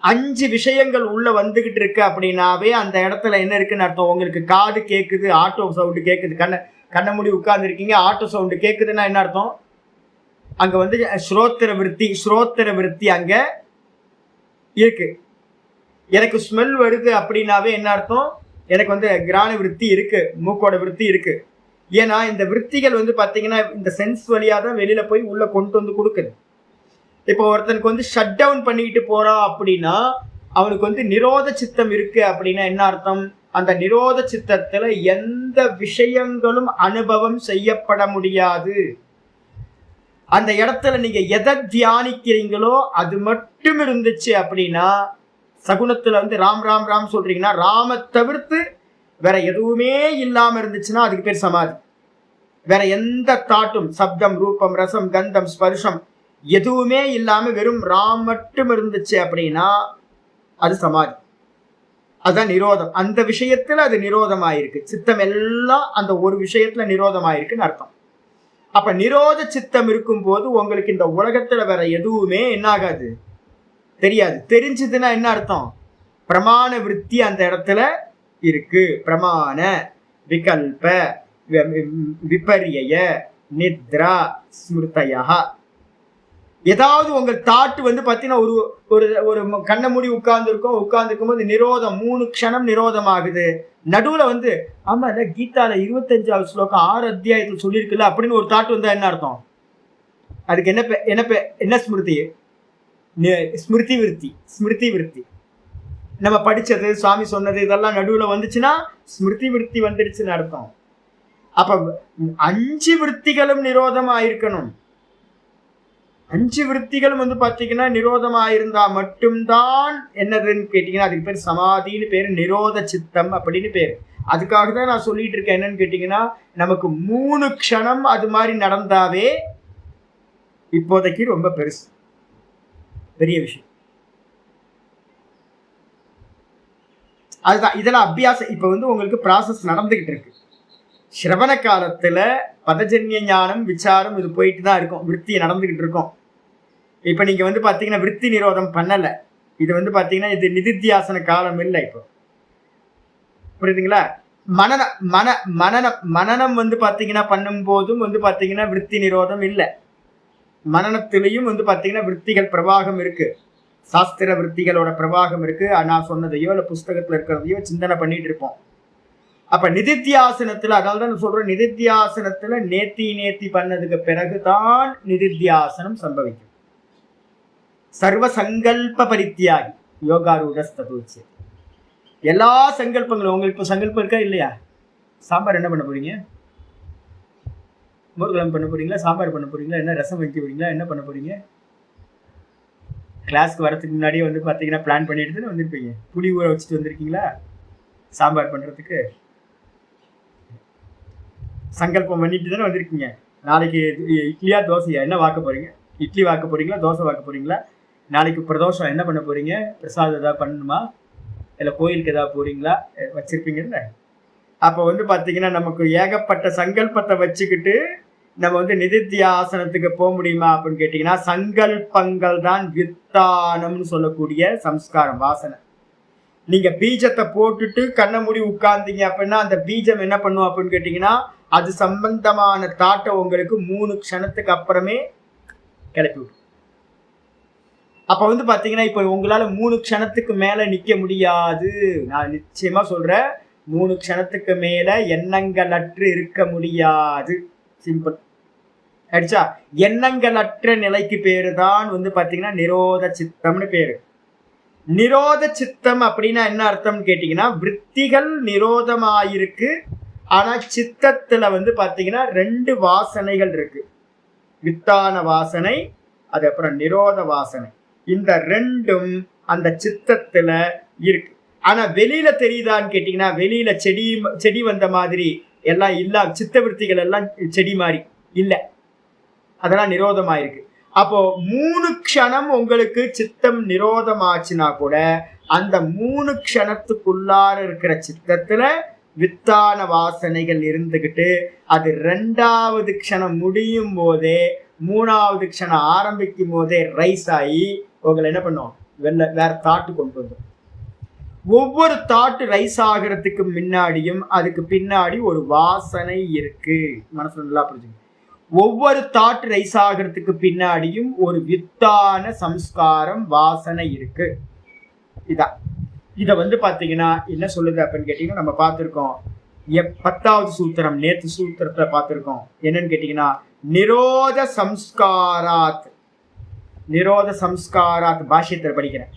S1: 5 விஷயங்கள் உள்ள வந்துகிட்டு இருக்கு அப்படின்னாவே அந்த இடத்துல என்ன இருக்குன்னு அர்த்தம். உங்களுக்கு காது கேட்குது, ஆட்டோ சவுண்டு கேட்குது, கண்ண மூடி உட்கார்ந்து இருக்கீங்க, ஆட்டோ சவுண்டு கேட்குதுன்னா என்ன அர்த்தம், அங்க வந்து ஸ்ரோத்திர விருத்தி அங்க இருக்கு. எனக்கு ஸ்மெல் வருது அப்படின்னாவே என்ன அர்த்தம், எனக்கு வந்து கிராண விருத்தி இருக்கு, மூக்கோட விருத்தி இருக்கு. ஏன்னா இந்த விற்த்திகள் வந்து பாத்தீங்கன்னா இந்த சென்ஸ் வழியா தான் வெளியில போய் உள்ள கொண்டு வந்து கொடுக்குது. இப்போ ஒருத்தனுக்கு வந்து ஷட் டவுன் பண்ணிக்கிட்டு போறான் அப்படின்னா அவனுக்கு வந்து நிரோத சித்தம் இருக்கு அப்படின்னா என்ன அர்த்தம், அந்த நிரோத சித்தத்துல எந்த விஷயங்களும் அனுபவம் செய்யப்பட முடியாது. அந்த இடத்துல நீங்க எதை தியானிக்கிறீங்களோ அது மட்டும் இருந்துச்சு அப்படின்னா, சகுனத்துல வந்து ராம் ராம் ராம் சொல்றீங்கன்னா ராம தவிர்த்து வேற எதுவுமே இல்லாம இருந்துச்சுன்னா அதுக்கு பேர் சமாதி. வேற எந்த தாட்டும், சப்தம், ரூபம், ரசம், கந்தம், ஸ்பர்ஷம் எதுவுமே இல்லாம வெறும் ராம் மட்டும் இருந்துச்சு அப்படின்னா அது சமாதி. அதுதான் நிரோதம். அந்த விஷயத்துல அது நிரோதமாயிருக்கு. சித்தம் எல்லாம் அந்த ஒரு விஷயத்துல நிரோதமாயிருக்குன்னு அர்த்தம். அப்ப நிரோத சித்தம் இருக்கும் போது உங்களுக்கு இந்த உலகத்துல வேற எதுவுமே என்ன ஆகாது, தெரியாது. தெரிஞ்சதுன்னா என்ன அர்த்தம், பிரமாண விருத்தி அந்த இடத்துல இருக்கு. பிரமாண விகல்ப விபரிய நித்ரா ஸ்மிருதயா. ஏதாவது உங்கள் தாட்டு வந்து பார்த்தீங்கன்னா ஒரு ஒரு கண்ண மூடி உட்கார்ந்துருக்கும் போது நிரோதம் 3 க்ஷணம் நிரோதம் ஆகுது. நடுவுல வந்து ஆமா இல்ல கீதால 25வது ஸ்லோகம் 6 அத்தியாயத்தில் சொல்லியிருக்குல்ல அப்படின்னு ஒரு தாட்டு வந்தா என்ன அர்த்தம், அதுக்கு என்ன ஸ்மிருதி, ஸ்மிருதி விருத்தி. நம்ம படிச்சது, சுவாமி சொன்னது இதெல்லாம் நடுவுல வந்துச்சுன்னா ஸ்மிருதி விருத்தி வந்துடுச்சுன்னு அர்த்தம். அப்ப 5 விற்த்திகளும் நிரோதம் ஆயிருக்கணும். 5 விற்த்திகளும் வந்து பாத்தீங்கன்னா நிரோதமா இருந்தா மட்டும்தான் என்னதுன்னு கேட்டீங்கன்னா அதுக்கு பேர் சமாதின்னு பேரு, நிரோத சித்தம் அப்படின்னு பேரு. அதுக்காக தான் நான் சொல்லிட்டு இருக்கேன். என்னன்னு கேட்டீங்கன்னா நமக்கு 3 க்ஷணம் அது மாதிரி நடந்தாவே இப்போதைக்கு ரொம்ப பெரிய விஷயம். அதுதான் இதெல்லாம் அபியாசம். இப்ப வந்து உங்களுக்கு ப்ராசஸ் நடந்துகிட்டு இருக்கு. சிரவண காலத்துல பதஜன்ய ஞானம் விசாரம் இது போயிட்டு தான் இருக்கும், விற்பி நடந்துகிட்டு இருக்கும். இப்ப நீங்க வந்து பாத்தீங்கன்னா விற்பி நிரோதம் பண்ணல, இது வந்து பாத்தீங்கன்னா இது நிதித்தியாசன காலம் இல்லை. இப்போ புரியுதுங்களா? மனனம் வந்து பாத்தீங்கன்னா பண்ணும் போதும் வந்து பாத்தீங்கன்னா விற்பி நிரோதம் இல்லை. மனனத்திலையும் வந்து பாத்தீங்கன்னா விற்த்திகள் பிரவாகம் இருக்கு, சாஸ்திர விற்த்திகளோட பிரவாகம் இருக்கு. நான் சொன்னதையோ இல்ல புஸ்தகத்துல இருக்கிறதையோ சிந்தனை பண்ணிட்டு இருப்போம். அப்ப நிதித்தியாசனத்துல, அதாவது நான் சொல்றேன், நிதித்தியாசனத்துல நேத்தி பண்ணதுக்கு பிறகுதான் நிதித்தியாசனம் சம்பவிக்கும். சர்வ சங்கல்ப பரித்தியாகி யோகாரூடஸ்ததுச்சி. எல்லா சங்கல்பங்களும், உங்களுக்கு இப்போ சங்கல்பம் இருக்கா இல்லையா? சாம்பார் என்ன பண்ண போறீங்க? மோர்குழம்பு பண்ண போறீங்களா? சாம்பார் பண்ண போறீங்களா? என்ன ரசம் வைக்க போறீங்களா? என்ன பண்ண போறீங்க? கிளாஸ்க்கு வரதுக்கு முன்னாடியே வந்து பார்த்தீங்கன்னா பிளான் பண்ணிட்டு தானே வந்திருப்பீங்க. புளி ஊற வச்சுட்டு வந்திருக்கீங்களா சாம்பார் பண்ணுறதுக்கு? சங்கல்பம் பண்ணிட்டு தானே வந்திருக்கீங்க. நாளைக்கு இட்லியா தோசையா என்ன வாக்க போறீங்க? இட்லி வாக்க போறீங்களா? தோசை வாக்க போறீங்களா? நாளைக்கு பிரதோஷம் என்ன பண்ண போறீங்க? பிரசாதம் ஏதாவது பண்ணணுமா? இல்லை கோயிலுக்கு ஏதாவது போறீங்களா? வச்சிருப்பீங்கல்ல. அப்போ வந்து பார்த்தீங்கன்னா நமக்கு ஏகப்பட்ட சங்கல்பத்தை வச்சுக்கிட்டு நம்ம வந்து நிதித்தியாசனத்துக்கு போக முடியுமா அப்படின்னு கேட்டிங்கன்னா, சங்கல்பங்கள் தான் வித்தானம்னு சொல்லக்கூடிய சம்ஸ்காரம், வாசனை. நீங்க பீஜத்தை போட்டுட்டு கண்ணை மூடி உட்கார்ந்தீங்க அப்படின்னா அந்த பீஜம் என்ன பண்ணும் அப்படின்னு கேட்டிங்கன்னா, அது சம்பந்தமான தாட்டை உங்களுக்கு 3 க்ஷணத்துக்கு அப்புறமே கிளப்பி விடும். அப்ப வந்து பாத்தீங்கன்னா இப்ப உங்களால 3 க்ஷணத்துக்கு மேல நிக்க முடியாது. நான் நிச்சயமா சொல்றேன், 3 க்ஷணத்துக்கு மேல எண்ணங்கள் அற்று இருக்க முடியாது. சிம்பிள் ஆயிடுச்சா? எண்ணங்கள் அற்ற நிலைக்கு பேரு தான் வந்து பாத்தீங்கன்னா நிரோத சித்தம்னு பேரு. நிரோத சித்தம் அப்படின்னா என்ன அர்த்தம்னு கேட்டீங்கன்னா, விற்த்திகள் நிரோதமாயிருக்கு, ஆனா சித்தத்துல வந்து பாத்தீங்கன்னா 2 வாசனைகள் இருக்கு. வித்தான வாசனை, அது அப்புறம் நிரோத வாசனை. இந்த 2ம் அந்த சித்தத்துல இருக்கு. ஆனா வெளியில தெரியுதான்னு கேட்டீங்கன்னா, வெளியில செடி வந்த மாதிரி எல்லாம் இல்ல, சித்த விற்த்திகள் எல்லாம் செடி மாதிரி இல்ல, அதெல்லாம் நிரோதமாயிருக்கு. அப்போ 3 க்ஷணம் உங்களுக்கு சித்தம் நிரோதமாச்சுன்னா கூட அந்த 3 க்ஷணத்துக்குள்ளார இருக்கிற சித்தத்துல வித்தான வாசனைகள் இருந்துகிட்டு அது 2வது க்ஷணம் முடியும் போதே 3வது க்ஷணம் ஆரம்பிக்கும் போதே ரைஸ் ஆகி உங்களை என்ன பண்ணும், வேற தாட்டு கொண்டு வந்தோம். ஒவ்வொரு தாட்டு ரைஸ் ஆகிறதுக்கு முன்னாடியும் அதுக்கு பின்னாடி ஒரு வாசனை இருக்கு. மனசுல நல்லா புரிஞ்சுங்க. ஒவ்வொரு தாட் ரைஸ் ஆகிறதுக்கு பின்னாடியும் ஒரு வித்தான சம்ஸ்காரம் வாசனை இருக்கு. இதான் இதை வந்து பாத்தீங்கன்னா என்ன சொல்லுது அப்படின்னு கேட்டீங்கன்னா, நம்ம பார்த்திருக்கோம் 10வது சூத்திரம், நேத்து சூத்திரத்தை பார்த்திருக்கோம். என்னன்னு கேட்டீங்கன்னா, நிரோத சம்ஸ்காராத். நிரோத சம்ஸ்காராத் பாஷ்யத்தில் படிக்கிறேன்.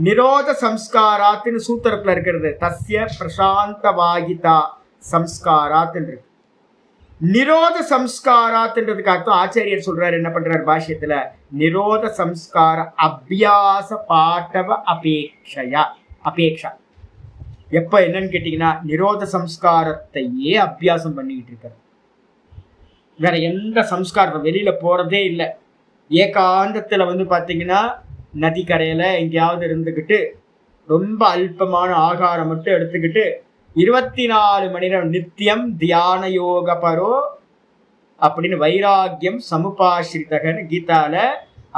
S1: நிரோத சம்ஸ்காராத்னு சூத்திரத்துல இருக்கிறது தஸ்ய பிரசாந்த வாகிதா சம்ஸ்காராத் இருக்கு. நிரோத சம்ஸ்காராத்ன்றதுக்கு அர்த்தம் ஆச்சாரியர் சொல்றாரு, என்ன பண்றாரு பாஷ்யத்துல, நிரோத சம்ஸ்கார அபியாச பாட்டவ அபேக்ஷையா. அபேக்ஷா எப்ப என்னன்னு கேட்டீங்கன்னா, நிரோத சம்ஸ்காரத்தையே அபியாசம் பண்ணிக்கிட்டு இருக்காரு. வேற எந்த சம்ஸ்காரம் வெளியில போறதே இல்லை. ஏகாந்தத்துல வந்து பாத்தீங்கன்னா நதி கரையில எங்கேயாவது இருந்துக்கிட்டு ரொம்ப அல்பமான ஆகாரம் மட்டும் எடுத்துக்கிட்டு 24 மணி நேரம் நித்தியம் தியான யோக பரோ அப்படின்னு வைராக்கியம் சமுபாஸ்ரிதகன்னு கீதால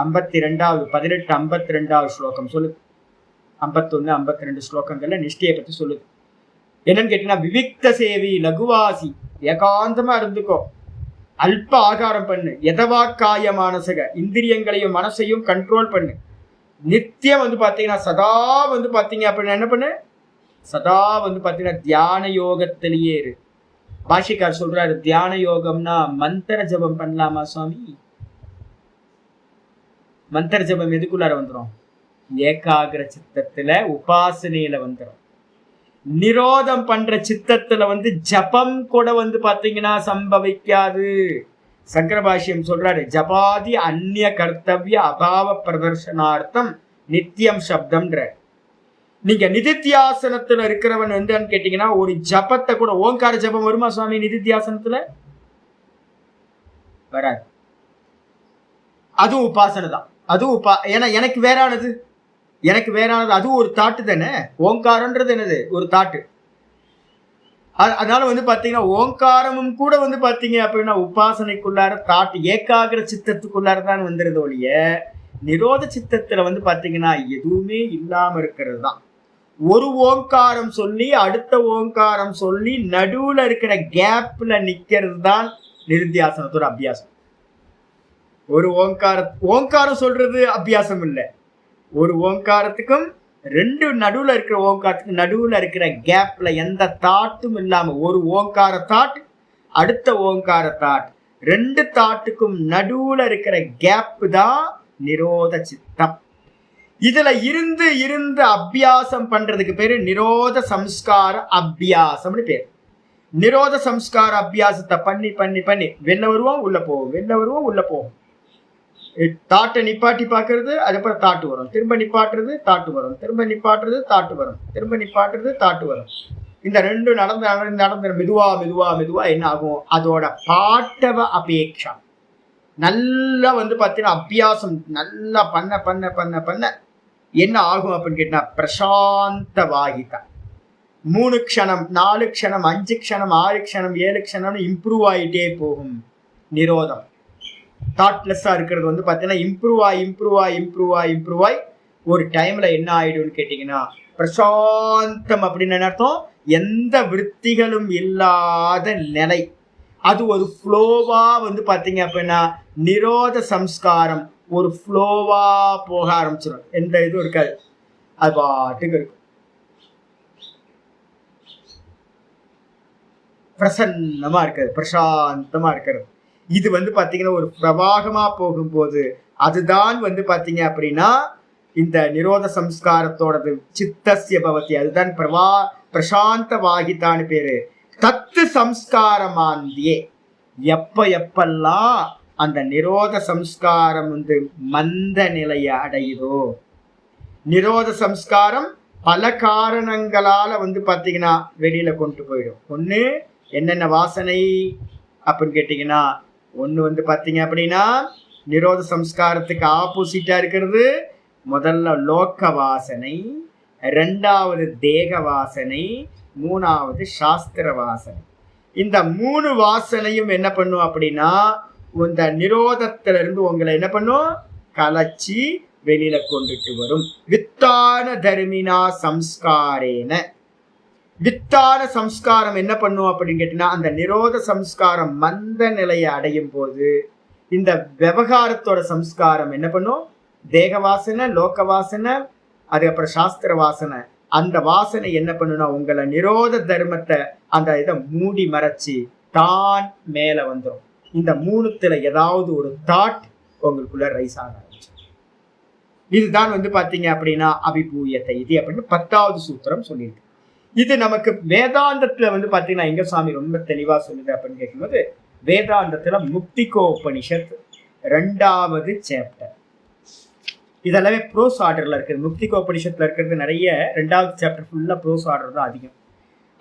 S1: 52வது 18-52வது ஸ்லோகம் சொல்லுது. 51, 52 ஸ்லோகங்கள்ல நிஷ்டையை பத்தி சொல்லுது. என்னன்னு கேட்டீங்கன்னா, விவிக்த சேவி லகுவாசி, ஏகாந்தமா இருந்துக்கோ, அல்ப ஆகாரம் பண்ணு, எதவாக்காய மானசக, இந்திரியங்களையும் மனசையும் கண்ட்ரோல் பண்ணு, நித்தியம் வந்து பாத்தீங்கன்னா சதா வந்து பாத்தீங்க அப்படின்னா என்ன பண்ணு, சதா வந்து பாத்தீங்கன்னா தியான யோகத்திலேயே இரு. பாஷிக்கார் சொல்றாரு, தியான யோகம்னா மந்திர ஜபம் பண்ணலாமா சுவாமி? மந்திர ஜபம் எதுக்குள்ளார வந்துடும்? ஏகாகிர சித்தத்துல உபாசனையில வந்துடும். நிரோதம் பண்ற சித்தத்துல வந்து ஜபம் கூட வந்து பாத்தீங்கன்னா சம்பவிக்காது. சங்கர பாஷ்யம் சொல்றாரு, ஜபாதி அந்நிய கர்த்தவிய அபாவ பிரதர்ஷனார்த்தம் நித்தியம் சப்தம்ன்ற. நீங்க நிதித்தியாசனத்துல இருக்கிறவன் வந்து கேட்டீங்கன்னா, ஒரு ஜபத்தை கூட, ஓங்கார ஜபம் வருமா சுவாமி நிதித்தியாசனத்துல? வராது. அதுவும் உபாசனை தான். அதுவும் ஏன்னா எனக்கு வேறானது, அதுவும் ஒரு தாட்டு தானே. ஓங்காரன்றது என்னது? ஒரு தாட்டு. அதனால வந்து பாத்தீங்கன்னா ஓங்காரமும் கூட வந்து பாத்தீங்க அப்படின்னா உபாசனைக்குள்ளார தாட்டு, ஏகாகிர சித்தத்துக்குள்ளார தான் வந்துருது ஒழிய நிரோத சித்தத்துல வந்து பாத்தீங்கன்னா எதுவுமே இல்லாம இருக்கிறது தான். ஒரு ஓங்காரம் சொல்லி அடுத்த ஓங்காரம் சொல்லி நடுவுல இருக்கிற கேப்ல நிக்கிறது தான் நிருத்தியாசனத்தோட அபியாசம். ஒரு ஓங்காரம் சொல்றது அபியாசம் இல்லை. ஒரு ஓங்காரத்துக்கும் ரெண்டு நடுவுல இருக்கிற ஓங்காரத்துக்கு நடுவுல இருக்கிற கேப்ல எந்த தாட்டும் இல்லாம ஒரு ஓங்கார தாட், அடுத்த ஓங்கார தாட், ரெண்டு தாட்டுக்கும் நடுவுல இருக்கிற கேப் தான் நிரோத சித்தம். இதுல இருந்து இருந்து அபியாசம் பண்றதுக்கு பேரு நிரோத சம்ஸ்கார அபியாசம்னு பேரு. நிரோத சம்ஸ்கார அபியாசத்தை பண்ணி பண்ணி பண்ணி வெளில வருவோம், உள்ள போவோம், வெளில வருவோம், உள்ள போவோம். தாட்டை நிப்பாட்டி பார்க்கறது, அதுக்கப்புறம் தாட்டு வரும், திரும்ப நிப்பாட்டுறது, தாட்டு வரும், திரும்ப நிப்பாட்டுறது, தாட்டு வரும், திரும்ப நிப்பாட்டுறது, தாட்டு வரும். இந்த ரெண்டு நடந்து மெதுவா மெதுவா மெதுவா என்ன ஆகும், அதோட பாட்டவ அபேட்சா நல்லா பார்த்தீங்கன்னா அபியாசம் நல்லா பண்ண பண்ண பண்ண பண்ண என்ன ஆகும் அப்படின்னு கேட்டா பிரசாந்த வாகிதா. 3 க்ஷணம், 4 க்ஷணம், 5 க்ஷணம், 6 க்ஷணம், 7 க்ஷணம்னு இம்ப்ரூவ் ஆகிட்டே போகும். நிரோதம் தாட்லெஸ்ஸா இருக்கிறது பார்த்தீங்கன்னா இம்ப்ரூவ் ஆகி ஒரு டைம்ல என்ன ஆயிடும்னு கேட்டீங்கன்னா பிரசாந்தம் அப்படின்னு அர்த்தம். எந்த விருத்திகளும் இல்லாத நிலை, அது ஒரு ஃப்ளோவா பார்த்தீங்க அப்படின்னா நிரோத சம்ஸ்காரம் ஒரு ஃப்ளோவா போக ஆரம்பிச்சிடும். எந்த இதுவும் இருக்காது, அது பாட்டுக்கு இருக்கும். பிரசன்னமா இருக்கிறது, பிரசாந்தமா இருக்கிறது. இது பார்த்தீங்கன்னா ஒரு பிரவாகமா போகும்போது அதுதான் பார்த்தீங்க அப்படின்னா இந்த நிரோத சம்ஸ்காரத்தோடது சித்தஸ்ய பவதி. அதுதான் பிரசாந்த வாகிதான்னு பேரு. தத்து சம்ஸ்காரமாந்தியே எப்பெல்லாம் அந்த நிரோத சம்ஸ்காரம் மந்த நிலையை அடையுதோ, நிரோத சம்ஸ்காரம் பல காரணங்களால பார்த்தீங்கன்னா வெளியில கொண்டு போயிடும். ஒண்ணு என்னென்ன வாசனை அப்படின்னு கேட்டீங்கன்னா, ஒண்ணு பார்த்தீங்க அப்படின்னா நிரோத சம்ஸ்காரத்துக்கு ஆப்போசிட்டா இருக்கிறது முதல்ல லோக வாசனை, 2வது தேக வாசனை, 3வது சாஸ்திர வாசனை. இந்த 3 வாசனையும் என்ன பண்ணும் அப்படின்னா இந்த நிரோதத்திலிருந்து உங்களை என்ன பண்ணும், கலைச்சி வெளியில கொண்டுட்டு வரும். வித்தான தர்மினா சம்ஸ்காரேன. வித்தான சம்ஸ்காரம் என்ன பண்ணும் அப்படின்னு கேட்டீங்கன்னா அந்த நிரோத சம்ஸ்காரம் மந்த நிலையை அடையும் போது இந்த விவகாரத்தோட சம்ஸ்காரம் என்ன பண்ணும், தேக வாசனை, லோக வாசனை, அதுக்கப்புறம் சாஸ்திர வாசனை. அந்த வாசனை என்ன பண்ணுன்னா உங்களை நிரோத தர்மத்தை அந்த இதை மூடி மறைச்சி தான் மேல வந்துடும். இந்த 3த்துல ஏதாவது ஒரு தாட் உங்களுக்குள்ள ரைஸ் ஆக ஆரம்பிச்சு. இதுதான் பார்த்தீங்க அப்படின்னா அபிபூயத்தை இது அப்படின்னு 10வது சூத்திரம் சொல்லியிருக்கு. இது நமக்கு வேதாந்தத்துல பார்த்தீங்கன்னா எங்க சுவாமி ரொம்ப தெளிவா சொல்லுது அப்படின்னு கேட்கும்போது, வேதாந்தத்துல முக்திகோபனிஷத் 2வது சாப்டர். இதெல்லாமே ப்ரோஸ் ஆர்டர்ல இருக்குது. முக்திகோபனிஷத்துல இருக்கிறது நிறைய 2வது சாப்டர் ஃபுல்லா ப்ரோஸ் ஆர்டர் தான் அதிகம்.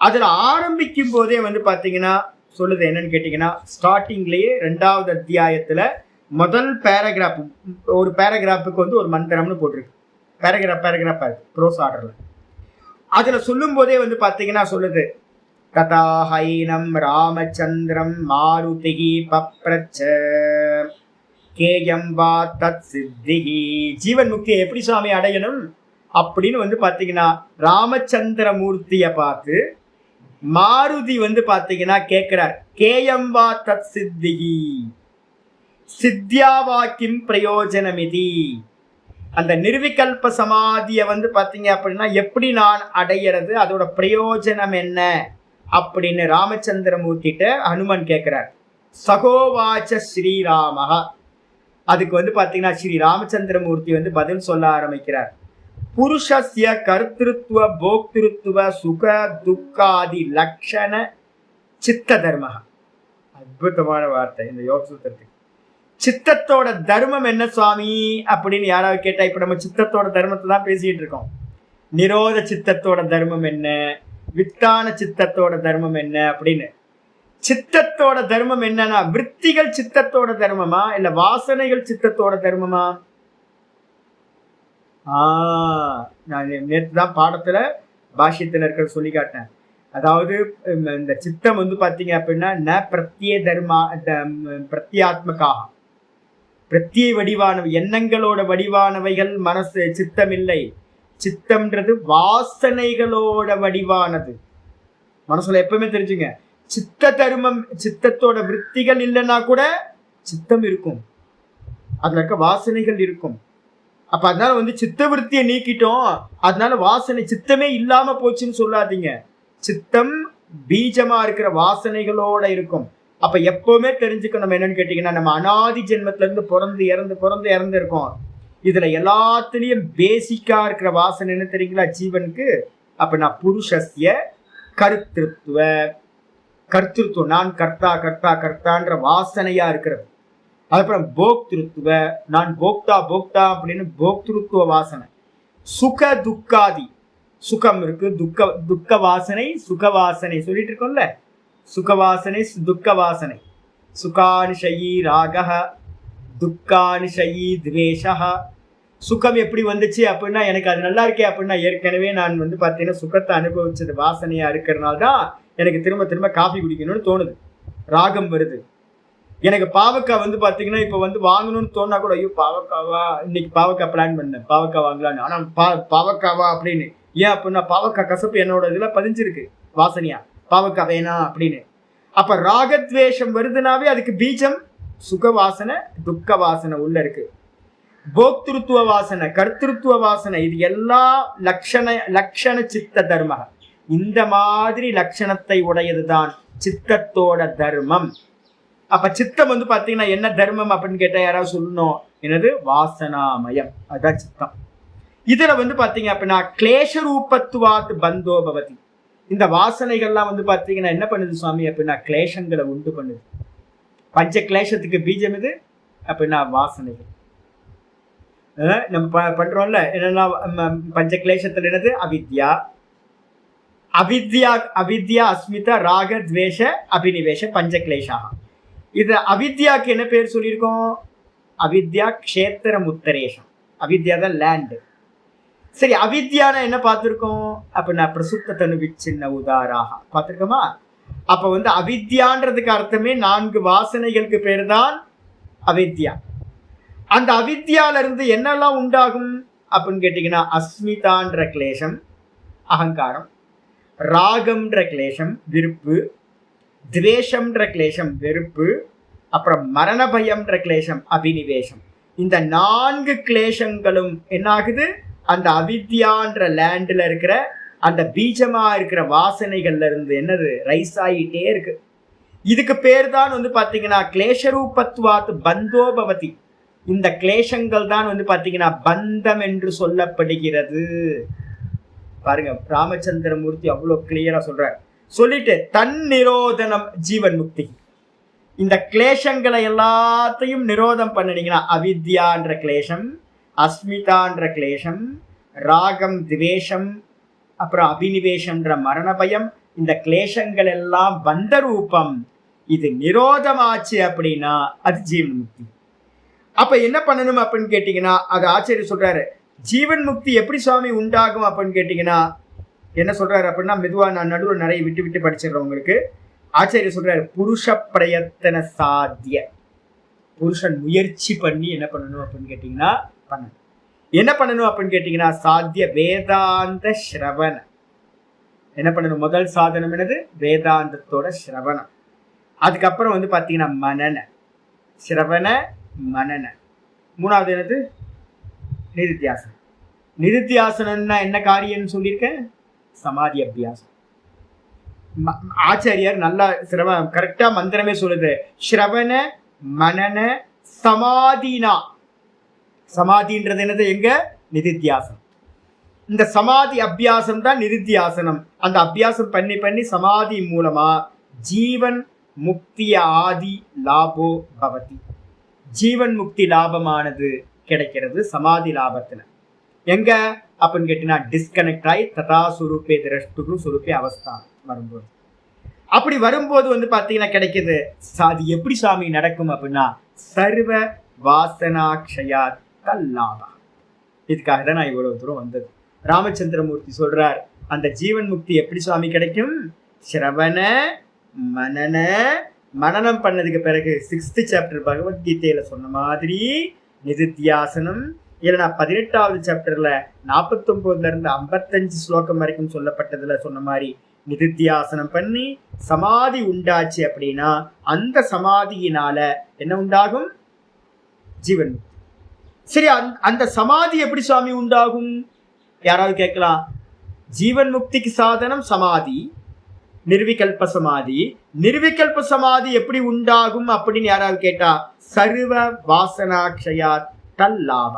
S1: அதுல ஆரம்பிக்கும் போதே பார்த்தீங்கன்னா சொல்லுது என்னன்னு கேட்டீங்கன்னா, ஸ்டார்டிங்லயே 2வது அத்தியாயத்துல முதல் பேராகிராஃப், ஒரு பேராகிராஃபுக்கு ஒரு மந்திரம்னு போட்டிருக்கு. பேராகிராஃப் ப்ரோஸ் ஆர்டர்ல. அதுல சொல்லும் போதே பார்த்தீங்கன்னா சொல்லுது, கதாஹைனம் ராமச்சந்திரம் மாருதிகி பப்ரச்ச கேயம் வா தத் சித்திகி. ஜீவன் முக்தியை எப்படி சுவாமி அடையணும் அப்படின்னு பார்த்தீங்கன்னா ராமச்சந்திர மூர்த்தியை பார்த்து மாருதி பார்த்தீங்கன்னா கேட்கிறார், கேயம் வா தத் சித்திகி சித்தியாவாக்கிம் பிரயோஜனமிதி. அந்த நிர்விகல்ப சமாதியை பார்த்தீங்க அப்படின்னா எப்படி நான் அடையிறது, அதோட பிரயோஜனம் என்ன அப்படின்னு ராமச்சந்திரமூர்த்திட்ட ஹனுமன் கேட்கிறார். சகோவாச்ச ஸ்ரீராமஹா. அதுக்கு பார்த்தீங்கன்னா ஸ்ரீ ராமச்சந்திரமூர்த்தி பதில் சொல்ல ஆரம்பிக்கிறார். புருஷஸ்ய கர்த்திருத்துவ போக்திருத்துவ சுக துக்காதி லக்ஷண சித்த தர்ம. அற்புதமான வார்த்தை இந்த யோக சூத்திரத்துக்கு. சித்தத்தோட தர்மம் என்ன சுவாமி அப்படின்னு யாராவது கேட்டா, இப்ப நம்ம சித்தத்தோட தர்மத்தை தான் பேசிட்டு இருக்கோம். நிரோத சித்தத்தோட தர்மம் என்ன, வித்தான சித்தத்தோட தர்மம் என்ன அப்படின்னு. சித்தத்தோட தர்மம் என்னன்னா விற்த்திகள் சித்தத்தோட தர்மமா இல்ல வாசனைகள் சித்தத்தோட தர்மமா? நான் நேற்று தான் பாடத்துல பாஷ்யத்துல இருக்கிற சொல்லி காட்டினேன். அதாவது இந்த சித்தம் பார்த்தீங்க அப்படின்னா ந பிரத்யே தர்மா பிரத்யாத்மகாக, பிரத்யே வடிவானவை, எண்ணங்களோட வடிவானவைகள் மனசு. சித்தம் இல்லை. சித்தம்ன்றது வாசனைகளோட வடிவானது. மனசுல எப்பவுமே தெரிஞ்சுங்க, சித்த தர்மம் சித்தத்தோட விற்த்திகள் இல்லைன்னா கூட சித்தம் இருக்கும். அதுல இருக்க வாசனைகள் இருக்கும். அப்ப அதனால வந்து சித்தவருத்தியை நீக்கிட்டோம், அதனால வாசனை சித்தமே இல்லாம போச்சுன்னு சொல்லாதீங்க. சித்தம் பீஜமா இருக்கிற வாசனைகளோட இருக்கும். அப்ப எப்பவுமே தெரிஞ்சுக்கணும் என்னன்னு கேட்டீங்கன்னா, நம்ம அனாதி ஜென்மத்துல இருந்து பிறந்து இறந்து இருக்கோம். இதுல எல்லாத்துலயும் பேசிக்கா இருக்கிற வாசனை என்ன தெரியுங்களா ஜீவனுக்கு? அப்ப நான் புருஷஸ்ய கர்த்திருத்துவம், நான் கர்த்தா கர்த்தா கர்த்தான்ற வாசனையா இருக்கிறது. அதுக்கப்புறம் போக்திருத்துவ, நான் போக்தா போக்தா அப்படின்னு போக்திருத்துவ வாசனை. சுக துக்காதி, சுகம் இருக்கு, துக்க வாசனை, சுக வாசனை சொல்லிட்டு இருக்கோம்ல. சுக வாசனை, துக்க வாசனை. சுகானிஷயி ராகஹ, துக்கானிஷயி துவேஷஹ. சுகம் எப்படி வந்துச்சு அப்படின்னா, எனக்கு அது நல்லா இருக்கே அப்படின்னா, ஏற்கனவே நான் வந்து பார்த்தீங்கன்னா சுகத்தை அனுபவிச்சது வாசனையா இருக்கிறதுனால தான் எனக்கு திரும்ப திரும்ப காஃபி குடிக்கணும்னு தோணுது, ராகம் வருது. எனக்கு பாவக்காய் வந்து பார்த்தீங்கன்னா இப்போ வந்து வாங்கணும்னு தோணா கூட, ஐயோ பாவக்காவா, இன்னைக்கு பாவக்காய் பிளான் பண்ணேன், பாவக்காய் வாங்கலான்னு. ஆனால் பாவக்காவா அப்படின்னு ஏன் அப்படின்னா, பாவக்காய் கசப்பு என்னோட இதில் பதிஞ்சிருக்கு வாசனையா, பாவக்காய் வேணாம் அப்படின்னு. அப்போ ராகத்வேஷம் வருதுனாவே அதுக்கு பீஜம் சுக வாசனை, துக்க வாசனை உள்ள இருக்கு. போக்திருத்துவ வாசனை, கர்த்திருத்துவ வாசனை, இது எல்லா லக்ஷண சித்த தர்ம. இந்த மாதிரி லட்சணத்தை உடையதுதான் சித்தத்தோட தர்மம். அப்ப சித்தம் வந்து பாத்தீங்கன்னா என்ன தர்மம் அப்படின்னு கேட்டா யாராவது சொல்லணும், என்னது வாசனாமயம், அதான் சித்தம். இதுல வந்து பாத்தீங்க அப்படின்னா கிளேஷ ரூபத்துவாத் பந்தோ பவதி. இந்த வாசனைகள்லாம் வந்து பாத்தீங்கன்னா என்ன பண்ணுது சுவாமி அப்படின்னா, கிளேஷங்களை உண்டு பண்ணுது. பஞ்ச கிளேஷத்துக்கு பீஜம் இது அப்படின்னா வாசனைகள். நம்ம பண்றோம்ல என்னன்னா, பஞ்ச கிளேஷத்துல என்னது அவித்யா, அவித்யா அஸ்மிதா ராக துவேஷ அபினிவேஷ பஞ்ச கிளேஷா. இது அவித்யாக்கு என்ன பேர் சொல்லியிருக்கோம்? அவித்யா க்ஷேத்திரம் உத்தரேஷம். அவித்யா தான் லேண்டு. சரி, அவித்யான என்ன பார்த்துருக்கோம் அப்படின்னா, பிரசுப்த தனு விச்சின்ன உதாராக பார்த்துருக்கோமா? அப்ப வந்து அவித்யான்றதுக்கு அர்த்தமே 4 வாசனைகளுக்கு பேர் தான் அவித்யா. அந்த அவித்யால இருந்து என்னெல்லாம் உண்டாகும் அப்படின்னு கேட்டீங்கன்னா, அஸ்மிதான்ற கிளேஷம் அகங்காரம், ராகம்ன்ற கிளேஷம் விருப்பு, துவேஷம்ன்ற கிளேஷம் வெறுப்பு, அப்புறம் மரண பயம்ன்ற கிளேஷம் அபினிவேஷம். இந்த 4 கிளேஷங்களும் என்ன ஆகுது? அந்த அவித்யான்ற லேண்ட்ல இருக்கிற அந்த பீஜமா இருக்கிற வாசனைகள்ல இருந்து என்னது ரைஸ் ஆகிட்டே இருக்கு. இதுக்கு பேர் தான் வந்து பாத்தீங்கன்னா கிளேஷரூபத்வாத் பந்தோபவதி. இந்த கிளேஷங்கள் தான் வந்து பாத்தீங்கன்னா பந்தம் என்று சொல்லப்படுகிறது. பாருங்க, ராமச்சந்திரமூர்த்தி அவ்வளவு கிளியரா சொல்றார். சொல்லிட்டு தன் நிரோதனம் ஜீவன் முக்தி. இந்த கிளேஷங்களை எல்லாத்தையும் நிரோதம் பண்ணினீங்கன்னா, அவித்யான்ற கிளேஷம், அஸ்மிதான்ற கிளேஷம், ராகம் துவேஷம், அப்புறம் அபினிவேஷம்ன்ற மரண பயம், இந்த கிளேஷங்கள் எல்லாம் பந்த ரூபம். இது நிரோதமாச்சு அப்படின்னா அது ஜீவன் முக்தி. அப்ப என்ன பண்ணணும் அப்படின்னு கேட்டீங்கன்னா, அது ஆச்சரிய சொல்றாரு. ஜீவன் முக்தி எப்படி சுவாமி உண்டாகும் அப்படின்னு கேட்டீங்கன்னா என்ன சொல்றாரு அப்படின்னா, மெதுவா நான் நடுவில் நிறைய விட்டு விட்டு படிச்சிடுறேன் உங்களுக்கு. ஆச்சரிய சொல்றாரு, புருஷ பிரயத்தன சாத்திய. புருஷன் முயற்சி பண்ணி என்ன பண்ணணும் அப்படின்னு கேட்டீங்கன்னா பண்ணணும். என்ன பண்ணணும் அப்படின்னு கேட்டீங்கன்னா, சாத்திய வேதாந்த ஸ்ரவண. என்ன பண்ணணும்? முதல் சாதனம் என்னது? வேதாந்தத்தோட ஸ்ரவணம். அதுக்கப்புறம் வந்து பாத்தீங்கன்னா மனன, ஸ்ரவண மனன. மூணாவது என்னது? நிருத்தியாசனம். நிருத்தியாசனம்னா என்ன காரியம்னு சொல்லியிருக்கேன்? சமாதி அபியாசம். ஆச்சாரியார் நல்லா கரெக்டா மந்திரமே சொல்லுது. ஸ்ரவண மனன சமாதினா. சமாதின்றது என்னது? எங்க? நிருத்தியாசனம். இந்த சமாதி அபியாசம் தான் நிருத்தியாசனம். அந்த அபியாசம் பண்ணி பண்ணி சமாதி மூலமா ஜீவன் முக்திய ஆதி லாபோ பவதி. ஜீவன் முக்தி லாபமானது கிடைக்கிறது சமாதி லாபத்துல. எங்க அப்படின்னு கேட்டீங்கன்னா, டிஸ்கனெக்ட் ஆகி ததா சுரூபே திரஷ்டு சுரூபே அவஸ்தா வரும்போது. அப்படி வரும்போது வந்து பாத்தீங்கன்னா கிடைக்குது. அது எப்படி சாமி நடக்கும் அப்படின்னா, சர்வ வாசனாக்ஷயா தல்லாபா. இதுக்காக தான் நான் இவ்வளவு தூரம் வந்தது. ராமச்சந்திரமூர்த்தி சொல்றார், அந்த ஜீவன் முக்தி எப்படி சுவாமி கிடைக்கும்? ஸ்ரவண மனன. மனனம் பண்ணதுக்கு பிறகு 6th சாப்டர் பகவத்கீதையில சொன்ன மாதிரி நிருத்தியாசனம், இல்லைனா 18வது சாப்டர்ல 49 இருந்து 55 ஸ்லோகம் வரைக்கும் சொல்லப்பட்டதுல சொன்ன மாதிரி நிருத்தியாசனம் பண்ணி சமாதி உண்டாச்சு அப்படின்னா அந்த சமாதியினால என்ன உண்டாகும்? ஜீவன் முக்தி. சரி, அந்த சமாதி எப்படி சுவாமி உண்டாகும்? யாராவது கேட்கலாம். ஜீவன் முக்திக்கு சாதனம் சமாதி, நிர்விகல்ப சமாதி. நிர்விகல்ப சமாதி எப்படி உண்டாகும் அப்படின்னு யாராவது கேட்டா, சர்வ வாசனாட்சயா தல்லாம.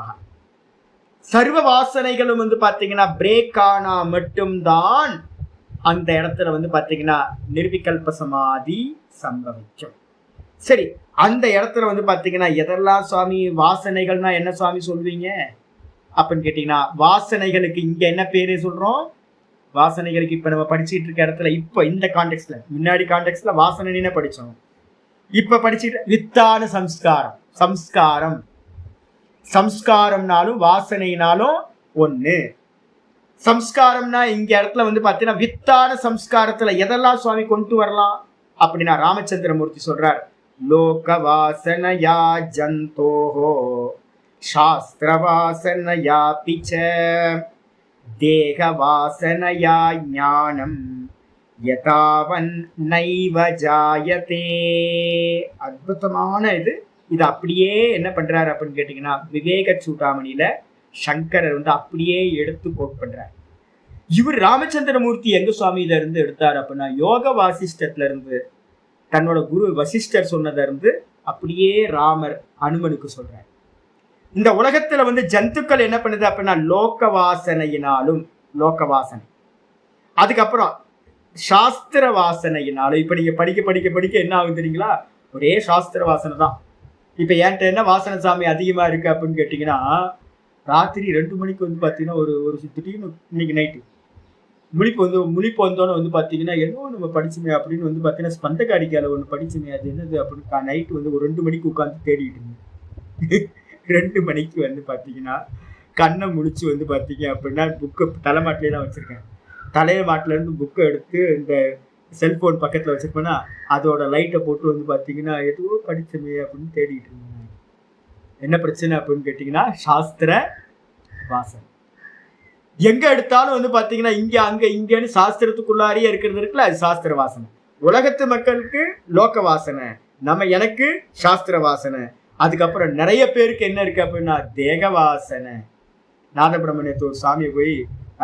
S1: சர்வ வாசனைகளும் பாத்தீங்கன்னா பிரேக் ஆனா மட்டும்தான் அந்த இடத்துல பாத்தீங்கன்னா நிர்விகல்ப சமாதி சம்பவிக்கும். சரி, அந்த இடத்துல பாத்தீங்கன்னா எதெல்லாம் சுவாமி வாசனைகள்னா என்ன சுவாமி சொல்வீங்க அப்படின்னு கேட்டீங்கன்னா, வாசனைகளுக்கு இங்க என்ன பேரு சொல்றோம்? வாசனைகளுக்கு இப்ப நம்ம படிச்சுட்டு இருக்க இடத்துல, இப்ப இந்த கான்டெக்ட்ல, முன்னாடி கான்டெக்ட்ல வாசனைன்னு படிச்சோம். இப்ப படிச்சுட்டு வித்தான சம்ஸ்காரம். சம்ஸ்காரம் சம்ஸ்காரம்னாலும் வாசனைனாலும் ஒண்ணு. சம்ஸ்காரம்னா இங்க இடத்துல பாத்தீங்கன்னா வித்தான சம்ஸ்காரத்துல எதெல்லாம் சுவாமி கொண்டு வரலாம் அப்படின்னா, ராமச்சந்திரமூர்த்தி சொல்றார், லோக வாசனையா ஜந்தோஹோ சாஸ்திர வாசனையா பிச்ச தேக வாசனையா ஞானம் யதாவன் நைவ ஜாயதே. அற்புதமான இது அப்படியே என்ன பண்றாரு அப்படின்னு கேட்டீங்கன்னா, விவேக சூடாமணியில சங்கரர் அப்படியே எடுத்து கோட் பண்றார். இவர் ராமச்சந்திரமூர்த்தி எங்க சுவாமி இத இருந்து எடுத்தார் அப்படின்னா, யோக வாசிஷ்டத்துல இருந்து, தன்னோட குரு வசிஷ்டர் சொன்னதை இருந்து அப்படியே ராமர் அனுமனுக்கு சொல்றார். இந்த உலகத்துல ஜந்துக்கள் என்ன பண்ணுது அப்படின்னா, லோக வாசனையினாலும், லோக வாசனை, அதுக்கப்புறம் சாஸ்திர வாசனையினாலும். இப்ப நீங்க படிக்க படிக்க படிக்க என்ன ஆகும் தெரியுங்களா? ஒரே சாஸ்திர வாசனை தான். இப்ப என்கிட்ட என்ன வாசனை சாமி அதிகமா இருக்கு அப்படின்னு கேட்டீங்கன்னா, ராத்திரி 2 மணிக்கு பாத்தீங்கன்னா ஒரு திடீர்னு இன்னைக்கு நைட்டு முழிப்பு வந்தோன்னு பாத்தீங்கன்னா, என்ன நம்ம படிச்சுமே அப்படின்னு பாத்தீங்கன்னா, ஸ்பந்தகாரிக்கால ஒண்ணு படிச்சுமே, அது என்னது அப்படின்னு நைட்டு ஒரு 2 மணிக்கு உட்காந்து தேடிட்டு இருந்தேன். 2 மணிக்கு பாத்தீங்கன்னா கண்ணை முடிச்சு பாத்தீங்க அப்படின்னா, புக்கை தலைமாட்டிலே தான் வச்சிருக்கேன். தலைமாட்டில இருந்து புக்கை எடுத்து இந்த செல்போன் பக்கத்துல வச்சிருப்பேன்னா, அதோட லைட்டை போட்டு பாத்தீங்கன்னா, எதுவோ படிச்சமே அப்படின்னு தேடிட்டு இருந்தேன். என்ன பிரச்சனை அப்படின்னு கேட்டீங்கன்னா, சாஸ்திர வாசனை. எங்க எடுத்தாலும் பாத்தீங்கன்னா இங்க அங்க இங்கன்னு சாஸ்திரத்துக்குள்ளாரியே இருக்கிறது இருக்குல்ல, அது சாஸ்திர வாசனை. உலகத்து மக்களுக்கு லோக வாசனை, எனக்கு சாஸ்திர வாசனை. அதுக்கப்புறம் நிறைய பேருக்கு என்ன இருக்கு அப்படின்னா தேக வாசனை. நாதபிரமணியத்து ஒரு சாமியை போய்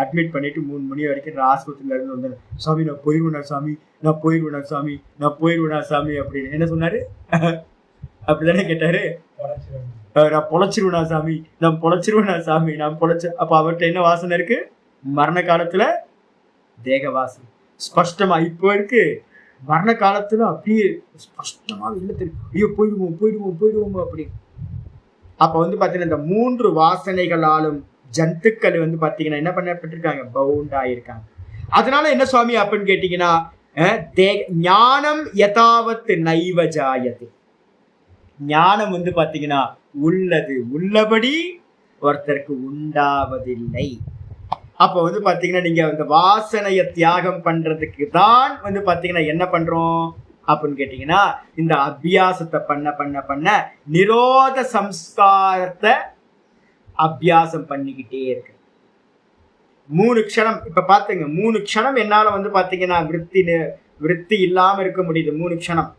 S1: அட்மிட் பண்ணிட்டு 3 மணி வரைக்கும் ஆஸ்பத்திரியில இருந்து வந்தேன். சாமி நான் போயிருவேனா சாமி, நான் போயிருவேனா சாமி, நான் போயிருவேனா சாமி அப்படின்னு என்ன சொன்னாரு? அப்படிதானே கேட்டாரு. நான் பொழைச்சிருவேனா சாமி, நான் பொழைச்சிருவேனா சாமி, நான் பொழைச்ச. அப்ப அவர்கிட்ட என்ன வாசனை இருக்கு? மரண காலத்துல தேக வாசனை ஸ்பஷ்டமா இப்ப இருக்கு. மரண காலத்துல அப்படியே ஸ்பஷ்டமா வெளில தெரியும், ஐயோ போயிடுவோம் போயிடுவோம் போயிடுவோம் அப்படி. அப்ப பாத்தீங்கன்னா இந்த 3 வாசனைகளாலும் ஜந்துக்கள் பாத்தீங்கன்னா என்ன பண்ணப்பட்டிருக்காங்க? பவுண்ட் ஆயிருக்காங்க. அதனால என்ன சுவாமி அப்படின்னு கேட்டீங்கன்னா, ஞானம் யதாவத் நைவ ஜாயதே. ஞானம் பாத்தீங்கன்னா உள்ளது உள்ளபடி ஒருத்தருக்கு உண்டாவதில்லை. அப்ப பாத்தீங்கன்னா நீங்க இந்த வாசனைய தியாகம் பண்றதுக்கு தான் பாத்தீங்கன்னா என்ன பண்றோம் அப்படின்னு கேட்டீங்கன்னா, இந்த அபியாசத்தை பண்ண பண்ண பண்ண நிரோத சம்ஸ்காரத்தை அபியாசம் பண்ணிக்கிட்டே இருக்கு. 3 க்ஷணம் இப்ப பாத்துங்க, 3 க்ஷணம் என்னால பாத்தீங்கன்னா விருத்தி இல்லாம இருக்க முடியுது. 3 க்ஷணம்.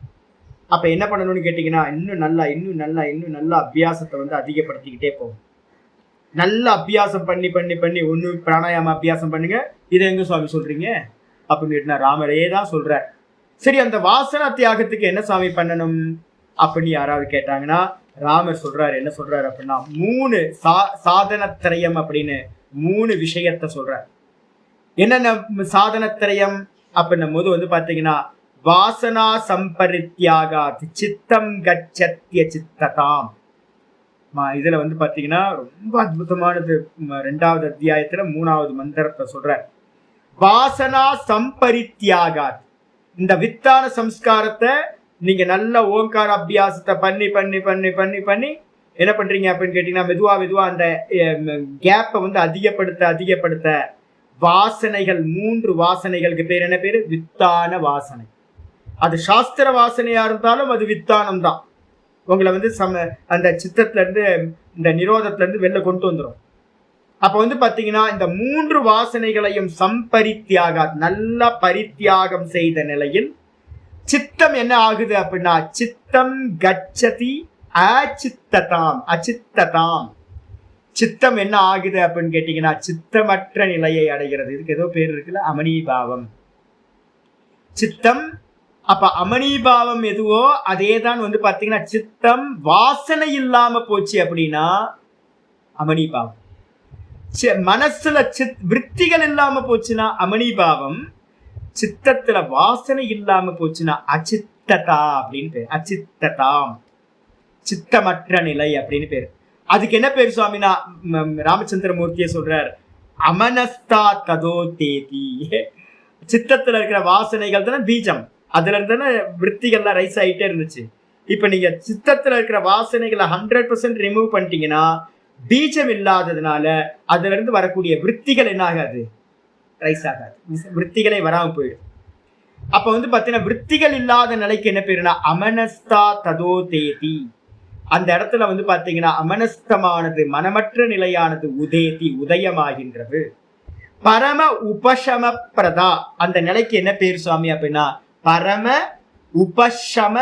S1: அப்ப என்ன பண்ணணும்னு கேட்டீங்கன்னா, இன்னும் நல்லா அபியாசத்தை அதிகப்படுத்திக்கிட்டே போகும். நல்ல அபியாசம் பண்ணி பண்ணி பண்ணி ஒண்ணு பிராணாயாம அபியாசம் பண்ணுங்க. இதை எங்க சுவாமி சொல்றீங்க அப்படின்னு கேட்டா, ராமரே தான் சொல்ற. சரி, அந்த வாசனா தியாகத்துக்கு என்ன சுவாமி பண்ணணும் அப்படின்னு யாராவது கேட்டாங்கன்னா, ராமர் சொல்றாரு. என்ன சொல்றாரு அப்படின்னா, 3 சாதனத்திரயம் அப்படின்னு 3 விஷயத்த சொல்றார். என்னென்ன சாதனத்திரயம் அப்படின்னும் போது பாத்தீங்கன்னா, வாசனா சம்பரித்யாகாத் சித்தம் கச்சத்ய சித்ததாம். இதுல பாத்தீங்கன்னா ரொம்ப அற்புதமானது. 2வது அத்தியாயத்துல 3வது மந்திரத்தை சொல்றார். வாசனா சம்பரித்யாகாத். இந்த வித்தான சம்ஸ்காரத்தை நீங்க நல்ல ஓங்கார அபியாசத்தை பண்ணி பண்ணி பண்ணி பண்ணி பண்ணி என்ன பண்றீங்க அப்படின்னு கேட்டீங்கன்னா, மெதுவா மெதுவா அந்த கேப்பை அதிகப்படுத்த வாசனைகள் 3 வாசனைகளுக்கு பேர் என்ன பேரு? வித்தான வாசனை. அது சாஸ்திர வாசனையா இருந்தாலும் அது வித்தானம் தான். உங்களை அந்த சித்தத்துல இருந்து இந்த நிரோதத்துல இருந்து வெளில கொண்டு வந்துடும். அப்ப பாத்தீங்கன்னா இந்த 3 வாசனைகளையும் சம்பரித்தியாக நல்லா பரித்தியாகம் செய்த நிலையில் சித்தம் என்ன ஆகுது அப்படின்னா, சித்தம் கச்சதி அச்சித்ததாம். அச்சித்ததாம் சித்தம் என்ன ஆகுது அப்படின்னு கேட்டீங்கன்னா சித்தமற்ற நிலையை அடைகிறது. இதுக்கு ஏதோ பேர் இருக்குல்ல, அமனிபாவம். சித்தம் அப்ப அமனிபாவம் எதுவோ அதேதான் வந்து பாத்தீங்கன்னா சித்தம் வாசனை இல்லாம போச்சு அப்படின்னா அமனிபாவம். மனசுல விற்த்திகள் இல்லாம போச்சுன்னா அமனிபாவம். சித்தத்துல வாசனை இல்லாம போச்சுன்னா அச்சித்ததா அப்படின்னு பேர். அச்சித்ததாம், சித்தமற்ற நிலை அப்படின்னு பேரு. அதுக்கு என்ன பேர் சுவாமினா ராமச்சந்திரமூர்த்திய சொல்றார், அமனஸ்தா ததோ தேதி. சித்தத்துல இருக்கிற வாசனைகள் தானே பீஜம், அதுல இருந்தானே விற்த்திகள்லாம் ரைஸ் ஆகிட்டே இருந்துச்சு. இப்ப நீங்க சித்தத்துல இருக்கிற வாசனைகளை 100% ரிமூவ் பண்ணிட்டீங்கன்னா பீஜம் இல்லாததுனால அதுல இருந்து வரக்கூடிய விற்த்திகள் என்ன ஆகாது, ரைஸ் ஆகாது, விற்த்திகளே வராம போயிடும். அப்ப வந்து பாத்தீங்கன்னா விற்த்திகள் இல்லாத நிலைக்கு என்ன பேருனா அமனஸ்தா ததோ தேதி. அந்த இடத்துல வந்து பாத்தீங்கன்னா அமனஸ்தமானது, மனமற்ற நிலையானது உதேதி, உதயமாகின்றது. பரம உபசம பிரதா, அந்த நிலைக்கு என்ன பேர் சுவாமி அப்படின்னா பரம உபசம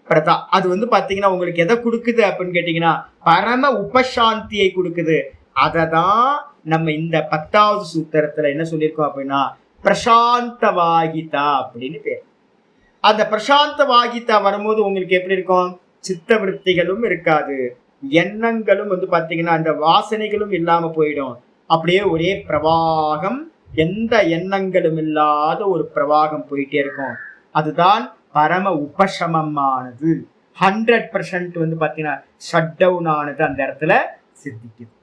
S1: பிரதா. அது வந்து பாத்தீங்கன்னா உங்களுக்கு எதை கொடுக்குது அப்படின்னு கேட்டீங்கன்னா பரம உபசாந்தியை கொடுக்குது. அததான் நம்ம இந்த 10வது சூத்திரத்துல என்ன சொல்லியிருக்கோம் அப்படின்னா பிரசாந்த வாகிதா அப்படின்னு பேர். அந்த பிரசாந்த வாகிதா வரும்போது உங்களுக்கு எப்படி இருக்கும், சித்த விருத்திகளும் இருக்காது, எண்ணங்களும் வந்து பாத்தீங்கன்னா அந்த வாசனைகளும் இல்லாம போயிடும். அப்படியே ஒரே பிரவாகம், எந்த எண்ணங்களும் இல்லாத ஒரு பிரவாகம் போயிட்டே இருக்கும். அதுதான் பரம உபசமமானது. 100% வந்து பாத்தீங்கன்னா ஷட் டவுன் ஆனது அந்த இடத்துல சித்திக்குது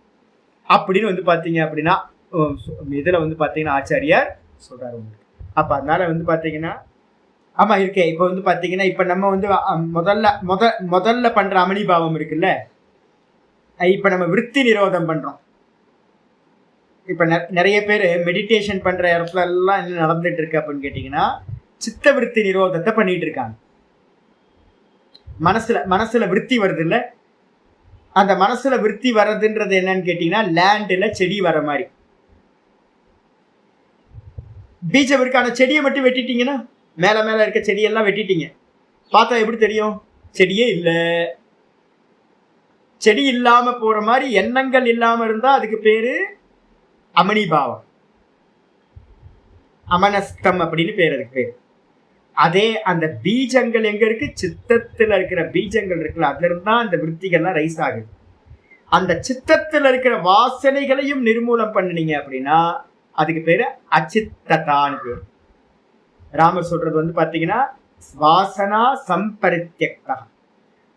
S1: அப்படின்னு வந்து பாத்தீங்க அப்படின்னா இதுல வந்து பாத்தீங்கன்னா ஆச்சாரியார் சொல்றாரு உங்களுக்கு. அப்ப அதனால வந்து பாத்தீங்கன்னா ஆமா இருக்கே. இப்ப வந்து பாத்தீங்கன்னா இப்ப நம்ம வந்து முதல்ல பண்ற அமனிபாவம் இருக்குல்ல, இப்ப நம்ம விருத்தி நிரோதம் பண்றோம். இப்ப நிறைய பேர் மெடிடேஷன் பண்ற இடத்துல எல்லாம் என்ன நடந்துட்டு இருக்கு அப்படின்னு கேட்டீங்கன்னா சித்த விருத்தி நிரோதத்தை பண்ணிட்டு இருக்காங்க. மனசுல விருத்தி வருது இல்ல, அந்த மனசுல விருத்தி வர்றதுன்றது என்னன்னு கேட்டீங்கன்னா லேண்ட்ல செடி வர மாதிரி. பீஜம் இருக்கு, அந்த செடியை மட்டும் வெட்டிட்டீங்கன்னா மேல மேல இருக்க செடியெல்லாம் வெட்டிட்டீங்க, பார்த்தா எப்படி தெரியும், செடியே இல்ல. செடி இல்லாம போற மாதிரி எண்ணங்கள் இல்லாம இருந்தா அதுக்கு பேரு அமனிபாவம், அமனஸ்தம் அப்படின்னு பேர் அதுக்கு பேரு. அதே அந்த பீஜங்கள் எங்க இருக்கு, சித்தத்துல இருக்கிற பீஜங்கள் இருக்குல்ல, அதுல இருந்தா அந்த விருத்திகள்லாம் ரைஸ் ஆகுது. அந்த சித்தத்துல இருக்கிற வாசனைகளையும் நிர்மூலம் பண்ணினீங்க அப்படின்னா அதுக்கு பேரு அச்சித்ததான்னு பேரு. ராமர் சொல்றது வந்து பாத்தீங்கன்னா வாசனா சம்பரித்யக்தா,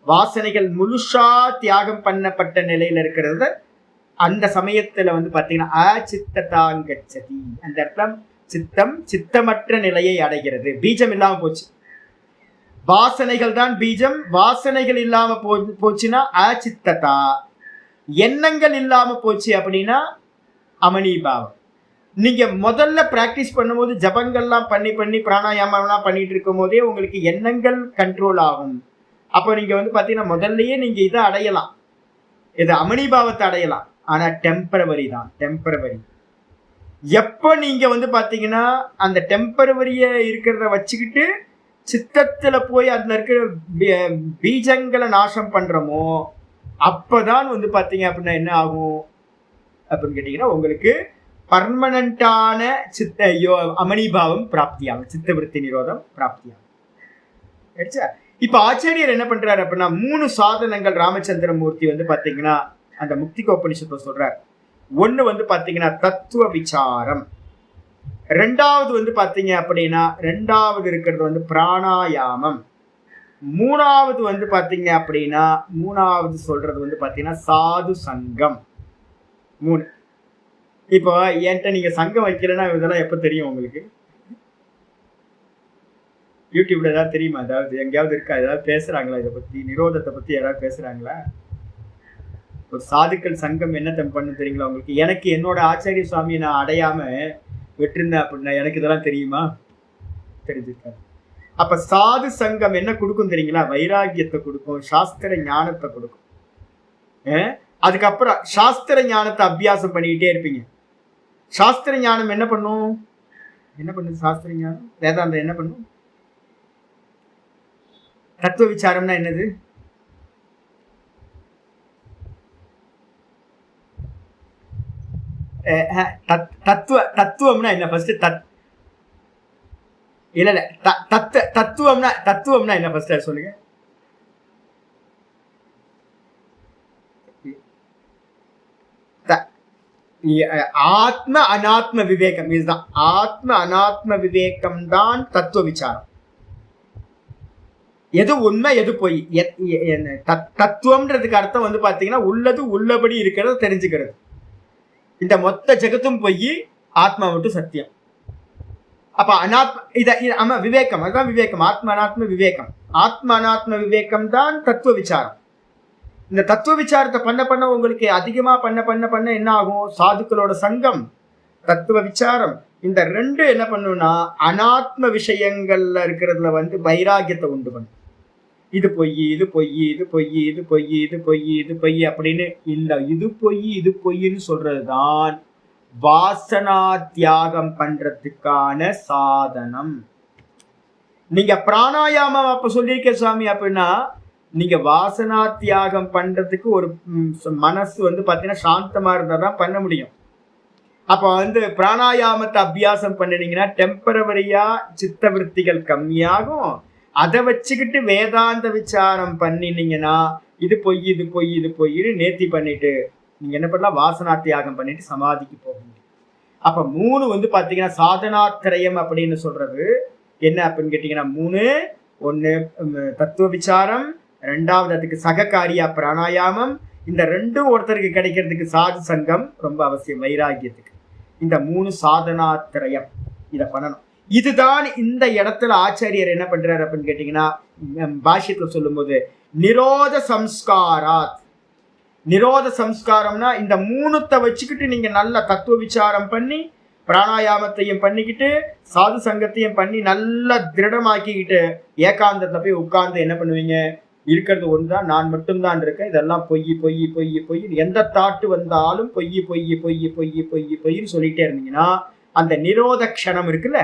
S1: வாசனைகள் முழுசா தியாகம் பண்ணப்பட்ட நிலையில இருக்கிறது. அந்த சமயத்துல வந்து பாத்தீங்கன்னா அச்சித்ததாங்கச்சதி, அந்த இடத்துல சித்தம் சித்தமற்ற நிலையை அடைகிறது. பீஜம் இல்லாம போச்சு, வாசனைகள் தான் பீஜம், வாசனைகள் இல்லாம போச்சுன்னா அச்சித்ததா. எண்ணங்கள் இல்லாம போச்சு அப்படின்னா அமனிபாவம். நீங்க முதல்ல பிராக்டிஸ் பண்ணும்போது ஜபங்கள்லாம் பண்ணி பண்ணி பிராணாயாமம்லாம் பண்ணிட்டு இருக்கும் போதே உங்களுக்கு எண்ணங்கள் கண்ட்ரோல் ஆகும். அப்போ நீங்க வந்து பாத்தீங்கன்னா முதல்லயே நீங்க இதை அடையலாம், இது அமனிபாவத்தை அடையலாம். ஆனா டெம்பரவரி தான், டெம்பரவரி. எப்ப நீங்க வந்து பாத்தீங்கன்னா அந்த டெம்பரவரிய இருக்கிறத வச்சுக்கிட்டு சித்தத்துல போய் அதுல இருக்கிற பீஜங்களை நாசம் பண்றோமோ அப்பதான் வந்து பாத்தீங்க அப்படின்னா என்ன ஆகும் அப்படின்னு கேட்டீங்கன்னா உங்களுக்கு பர்மனண்டான அமனிபாவம் பிராப்தியாகும், சித்த விருத்தி நிரோதம் பிராப்தியாகும். இப்ப ஆச்சாரியர் என்ன பண்றாரு அப்படின்னா 3 சாதனங்கள் ராமச்சந்திரமூர்த்தி வந்து பாத்தீங்கன்னா அந்த முக்திகோபனிஷத்தை சொல்றார். ஒண்ணு வந்து பாத்தீங்கன்னா தத்துவ விசாரம், ரெண்டாவது வந்து பாத்தீங்க அப்படின்னா ரெண்டாவது இருக்கிறது வந்து பிராணாயாமம், மூணாவது வந்து பாத்தீங்க அப்படின்னா மூணாவது சொல்றது வந்து பாத்தீங்கன்னா சாது சங்கம். 3. இப்போ என்கிட்ட நீங்க சங்கம் வைக்கலன்னா இதெல்லாம் எப்ப தெரியும் உங்களுக்கு? யூடியூப்ல ஏதாவது தெரியுமா? அதாவது எங்கேயாவது இருக்கா, ஏதாவது பேசுறாங்களா இதை பத்தி, நிரோதத்தை பத்தி யாராவது பேசுறாங்களா? ஒரு சாதுக்கள் சங்கம் என்ன பண்ணு தெரியுங்களா உங்களுக்கு? எனக்கு என்னோட ஆச்சாரிய சுவாமியை நான் அடையாம விட்டுருந்தேன் அப்படின்னா எனக்கு இதெல்லாம் தெரியுமா? தெரிஞ்சிருக்காரு. அப்ப சாது சங்கம் என்ன கொடுக்கும் தெரியுங்களா? வைராகியத்தை கொடுக்கும், சாஸ்திர ஞானத்தை கொடுக்கும். அதுக்கப்புறம் சாஸ்திர ஞானத்தை அபியாசம் பண்ணிக்கிட்டே இருப்பீங்க. சாஸ்திர ஞானம் என்ன பண்ணும்? என்ன பண்ணுது சாஸ்திர ஞானம்? வேதாந்தம் என்ன பண்ணும்? தத்துவ விசாரம்னா என்னது? தத்துவம்னா என்ன ஃபர்ஸ்ட்? இல்ல தத்துவம்னா என்ன ஃபர்ஸ்ட் சொல்லுங்க. ஆத்ம அனாத்ம விவேகம், இதுதான் ஆத்ம அனாத்ம விவேகம் தான் தத்துவ விசாரம். எது உண்மை எது பொய். தத்துவம்ன்றதுக்கு அர்த்தம் வந்து பாத்தீங்கன்னா உள்ளது உள்ளபடி இருக்கிறத தெரிஞ்சுக்கிறது. இந்த மொத்த ஜெகத்தும் பொய், ஆத்மா மட்டும் சத்தியம். அப்ப ஆமா விவேகம், அதுதான் விவேகம். ஆத்ம அனாத்ம விவேகம், ஆத்ம அனாத்ம விவேகம் தான் தத்துவ விசாரம். இந்த தத்துவ விசாரத்தை பண்ண உங்களுக்கு அதிகமா பண்ண என்ன ஆகும்? சாதுக்களோட சங்கம், தத்துவ விசாரம், இந்த ரெண்டு என்ன பண்ணுன்னா அனாத்ம விஷயங்கள்ல இருக்கிறதுல வந்து வைராகியத்தை உண்டு பண்ணும். இது பொய், இது பொய், இது பொய், இது பொய், இது பொய், இது பொய் அப்படின்னு இந்த இது பொய்ன்னு சொல்றதுதான் வாசனா தியாகம் பண்றதுக்கான சாதனம். நீங்க பிராணாயாமம் அப்ப சொல்லியிருக்க சுவாமி அப்படின்னா, நீங்க வாசனா தியாகம் பண்றதுக்கு ஒரு மனசு வந்து பாத்தீங்கன்னா சாந்தமா இருந்தா தான் பண்ண முடியும். அப்ப வந்து பிராணாயாமத்தை அபியாசம் பண்ணினீங்கன்னா டெம்பரவரியா சித்த விருத்திகள் கம்மியாகும். அதை வச்சுக்கிட்டு வேதாந்த விசாரம் பண்ணினீங்கன்னா இது பொய், இது பொய், இது பொய்னு நேர்த்தி பண்ணிட்டு நீங்க என்ன பண்ணலாம்? வாசனா தியாகம் பண்ணிட்டு சமாதிக்கு போக முடியும். அப்ப 3 வந்து பாத்தீங்கன்னா சாதனாத்திரயம் அப்படின்னு சொல்றது என்ன அப்படின்னு கேட்டீங்கன்னா 3. 1 தத்துவ விசாரம், 2வது அதுக்கு சககாரியா பிராணாயாமம். இந்த 2 ஒருத்தருக்கு கிடைக்கிறதுக்கு சாது சங்கம் ரொம்ப அவசியம் வைராகியத்துக்கு. இந்த 3 சாதனாத்திரயம் இதை பண்ணணும். இதுதான் இந்த இடத்துல ஆச்சாரியர் என்ன பண்றாரு அப்படின்னு கேட்டீங்கன்னா பாஷ்யத்துல சொல்லும் போது நிரோத சம்ஸ்காராத். நிரோத சம்ஸ்காரம்னா இந்த 3 வச்சுக்கிட்டு நீங்க நல்ல தத்துவ விசாரம் பண்ணி பிராணாயாமத்தையும் பண்ணிக்கிட்டு சாது சங்கத்தையும் பண்ணி நல்லா திருடமாக்கிக்கிட்டு ஏகாந்தத்தை போய் உட்கார்ந்து என்ன பண்ணுவீங்க? இருக்கிறது ஒன்றுதான், நான் மட்டும்தான் இருக்கேன், இதெல்லாம் பொய் பொய் பொய் பொய், எந்த தாட்டு வந்தாலும் பொய் பொய் பொய் பொய் பொய் பொய்ன்னு சொல்லிட்டே இருந்தீங்கன்னா அந்த நிரோத க்ஷணம் இருக்குல்ல,